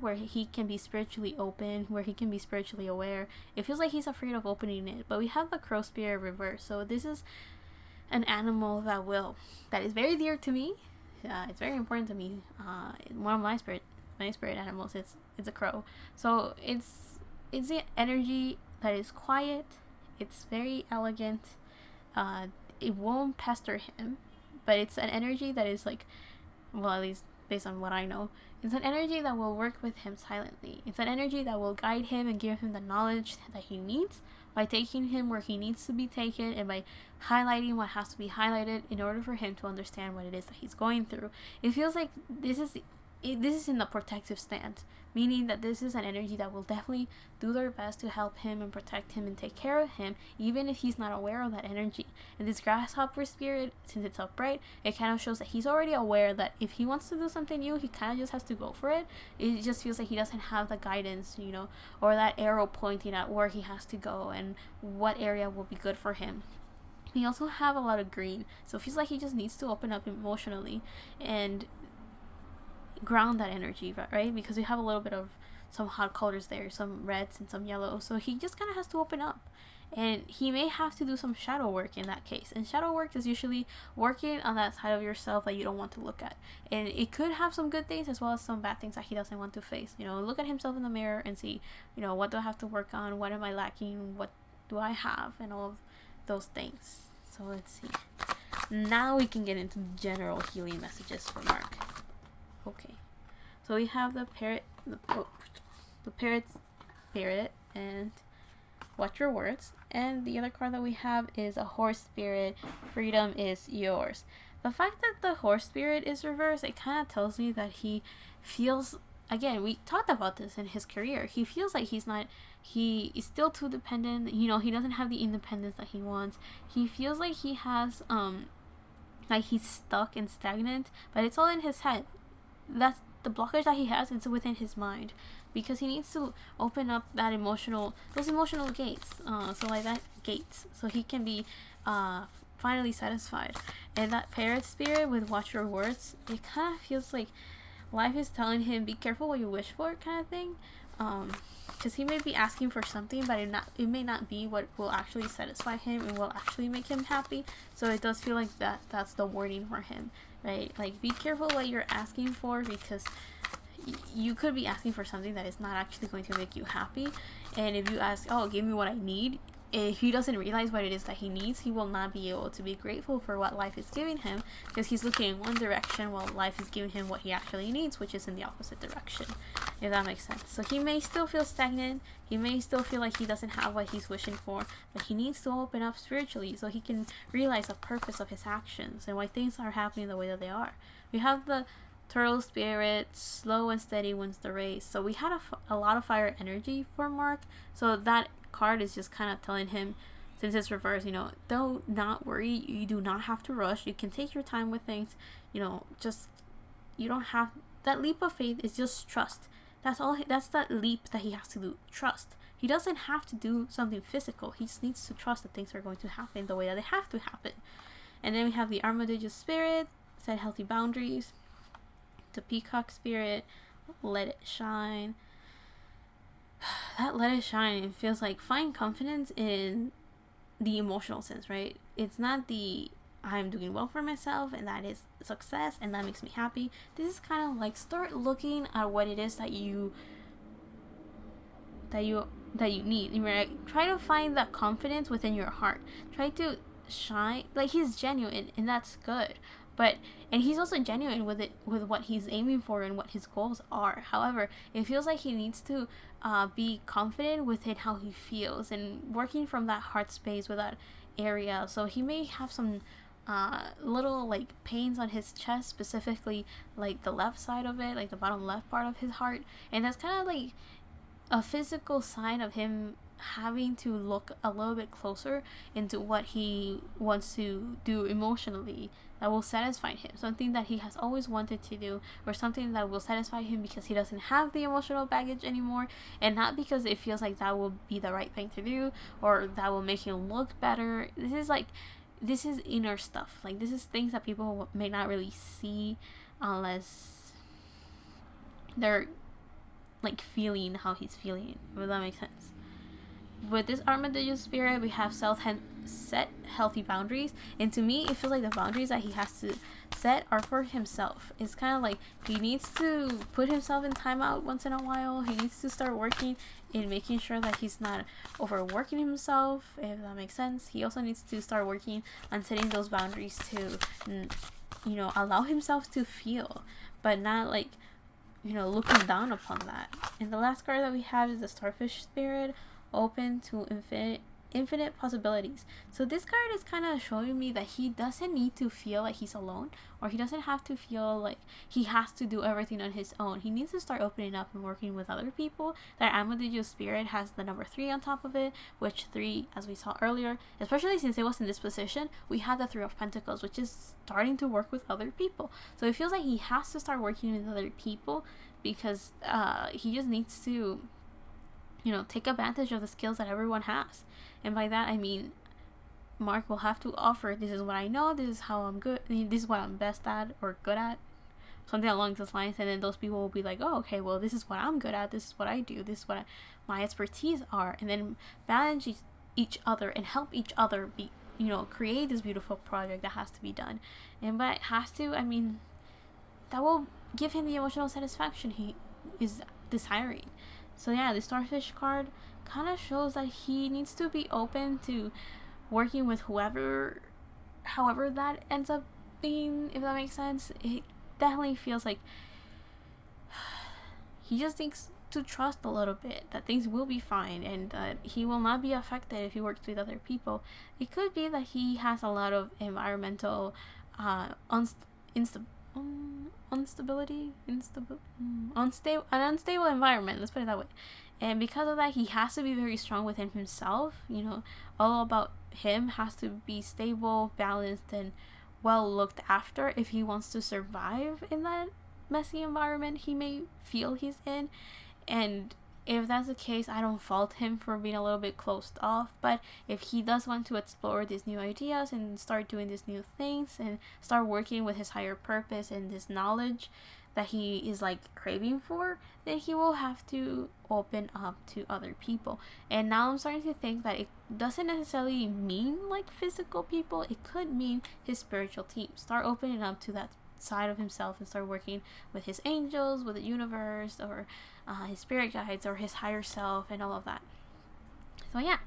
where he can be spiritually open, where he can be spiritually aware. It feels like he's afraid of opening it. But we have the crow spirit reverse. So this is an animal that is very dear to me. It's very important to me. One of my spirit animals, it's a crow. So it's the energy that is quiet. It's very elegant. It won't pester him, but it's an energy that is like, well, at least based on what I know, it's an energy that will work with him silently. It's an energy that will guide him and give him the knowledge that he needs by taking him where he needs to be taken and by highlighting what has to be highlighted in order for him to understand what it is that he's going through. It feels like this is in the protective stance, meaning that this is an energy that will definitely do their best to help him and protect him and take care of him, even if he's not aware of that energy. And this grasshopper spirit, since it's upright, it kind of shows that he's already aware that if he wants to do something new, he kind of just has to go for it. It just feels like he doesn't have the guidance, or that arrow pointing at where he has to go and what area will be good for him. We also have a lot of green, so it feels like he just needs to open up emotionally and ground that energy, right? Because we have a little bit of some hot colors there, some reds and some yellows, so he just kind of has to open up. And he may have to do some shadow work in that case, and shadow work is usually working on that side of yourself that you don't want to look at, and it could have some good things as well as some bad things that he doesn't want to face. Look at himself in the mirror and see, what do I have to work on, what am I lacking, what do I have, and all of those things. So let's see, now we can get into general healing messages for Mark. Okay, so we have the parrot spirit, and watch your words. And the other card that we have is a horse spirit. Freedom is yours. The fact that the horse spirit is reversed, it kind of tells me that he feels, again, we talked about this in his career, he feels like he is still too dependent. He doesn't have the independence that he wants. He feels like he has like he's stuck and stagnant, but it's all in his head. That's the blockage that he has. It's within his mind, because he needs to open up those emotional gates, so he can be finally satisfied. And that parrot spirit with watch your words, it kind of feels like life is telling him, be careful what you wish for, kind of thing. Because he may be asking for something, but it may not be what will actually satisfy him and will actually make him happy. So it does feel like that's the warning for him, right? Like, be careful what you're asking for, because you could be asking for something that is not actually going to make you happy. And if you ask, oh, give me what I need, if he doesn't realize what it is that he needs, he will not be able to be grateful for what life is giving him, because he's looking in one direction while life is giving him what he actually needs, which is in the opposite direction, if that makes sense. So he may still feel stagnant, he may still feel like he doesn't have what he's wishing for, but he needs to open up spiritually so he can realize the purpose of his actions and why things are happening the way that they are. We have the turtle spirit, slow and steady wins the race. So we had a lot of fire energy for Mark, so that card is just kind of telling him, since it's reversed, do not worry, you do not have to rush, you can take your time with things, just, you don't have, that leap of faith is just trust. That's that leap that he has to do, trust. He doesn't have to do something physical, he just needs to trust that things are going to happen the way that they have to happen. And then we have the armadillo spirit, set healthy boundaries. The peacock spirit, let it shine. That let it shine, it feels like find confidence in the emotional sense, right? It's not the I'm doing well for myself and that is success and that makes me happy. This is kind of like start looking at what it is that you that you need. Like, try to find that confidence within your heart. Try to shine. Like, he's genuine, and that's good. But and he's also genuine with it, with what he's aiming for and what his goals are. However, it feels like he needs to be confident within how he feels and working from that heart space with that area. So he may have some little like pains on his chest, specifically like the left side of it, like the bottom left part of his heart, and that's kind of like a physical sign of him having to look a little bit closer into what he wants to do emotionally that will satisfy him, something that he has always wanted to do, or something that will satisfy him because he doesn't have the emotional baggage anymore, and not because it feels like that will be the right thing to do or that will make him look better. This is inner stuff. Like, this is things that people may not really see unless they're like feeling how he's feeling, if that makes sense. With this armadillo spirit, we have set healthy boundaries, and to me it feels like the boundaries that he has to set are for himself. It's kind of like he needs to put himself in timeout once in a while. He needs to start working in making sure that he's not overworking himself, if that makes sense. He also needs to start working on setting those boundaries to allow himself to feel, but not like looking down upon that. And the last card that we have is the starfish spirit, open to infinite possibilities. So this card is kind of showing me that he doesn't need to feel like he's alone, or he doesn't have to feel like he has to do everything on his own. He needs to start opening up and working with other people. That armadillo spirit has the number 3 on top of it, which 3, as we saw earlier, especially since it was in this position, we had the 3 of Pentacles, which is starting to work with other people. So it feels like he has to start working with other people because he just needs to take advantage of the skills that everyone has. And by that I mean Mark will have to offer, this is what I know, this is how I'm good, this is what I'm best at or good at, something along those lines. And then those people will be like, oh, okay, well, this is what I'm good at, this is what I do, this is what my expertise are, and then balance each other and help each other be create this beautiful project that has to be done. And by it has to, I mean, that will give him the emotional satisfaction he is desiring. So yeah, the starfish card kind of shows that he needs to be open to working with however that ends up being, if that makes sense. It definitely feels like he just needs to trust a little bit that things will be fine and that he will not be affected if he works with other people. It could be that he has a lot of environmental unstable environment, let's put it that way. And because of that, he has to be very strong within himself. All about him has to be stable, balanced, and well looked after if he wants to survive in that messy environment he may feel he's in. And if that's the case, I don't fault him for being a little bit closed off. But if he does want to explore these new ideas and start doing these new things and start working with his higher purpose and this knowledge that he is like craving for, then he will have to open up to other people. And now I'm starting to think that it doesn't necessarily mean like physical people. It could mean his spiritual team. Start opening up to that side of himself and start working with his angels, with the universe, or his spirit guides, or his higher self, and all of that. So yeah,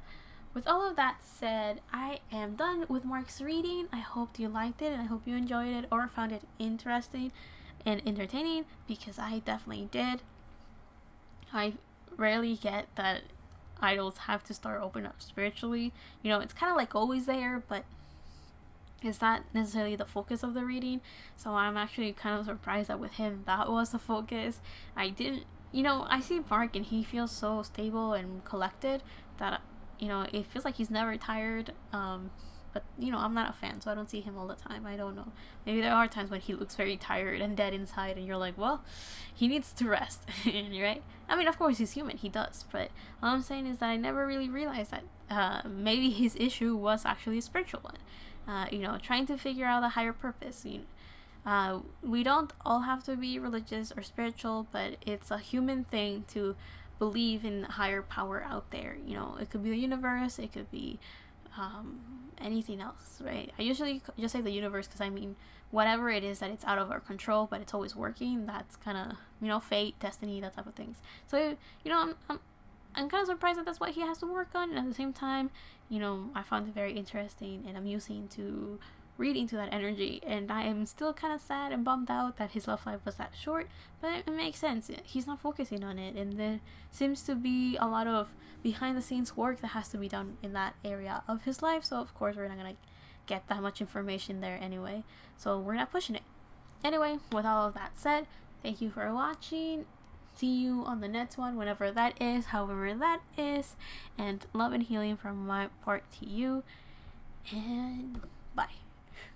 with all of that said, I am done with Mark's reading. I hope you liked it, and I hope you enjoyed it or found it interesting and entertaining, because I definitely did. I rarely get that idols have to start opening up spiritually. It's kind of like always there, but it's not necessarily the focus of the reading. So I'm actually kind of surprised that with him that was the focus. I see Mark and he feels so stable and collected that it feels like he's never tired. But I'm not a fan, so I don't see him all the time. I don't know, maybe there are times when he looks very tired and dead inside and you're like, well, he needs to rest. Right? I mean, of course he's human, he does, but all I'm saying is that I never really realized that maybe his issue was actually a spiritual one. Trying to figure out a higher purpose. We don't all have to be religious or spiritual, but it's a human thing to believe in higher power out there. It could be the universe, it could be anything else, right? I usually just say the universe because I mean whatever it is that it's out of our control, but it's always working. That's kind of fate, destiny, that type of things. So I'm kind of surprised that that's what he has to work on. And at the same time, you know, I found it very interesting and amusing to read into that energy. And I am still kind of sad and bummed out that his love life was that short. But it makes sense. He's not focusing on it. And there seems to be a lot of behind the scenes work that has to be done in that area of his life. So, of course, we're not going to get that much information there anyway. So, we're not pushing it. Anyway, with all of that said, thank you for watching. See you on the next one, whenever that is, however that is. And love and healing from my part to you. And bye.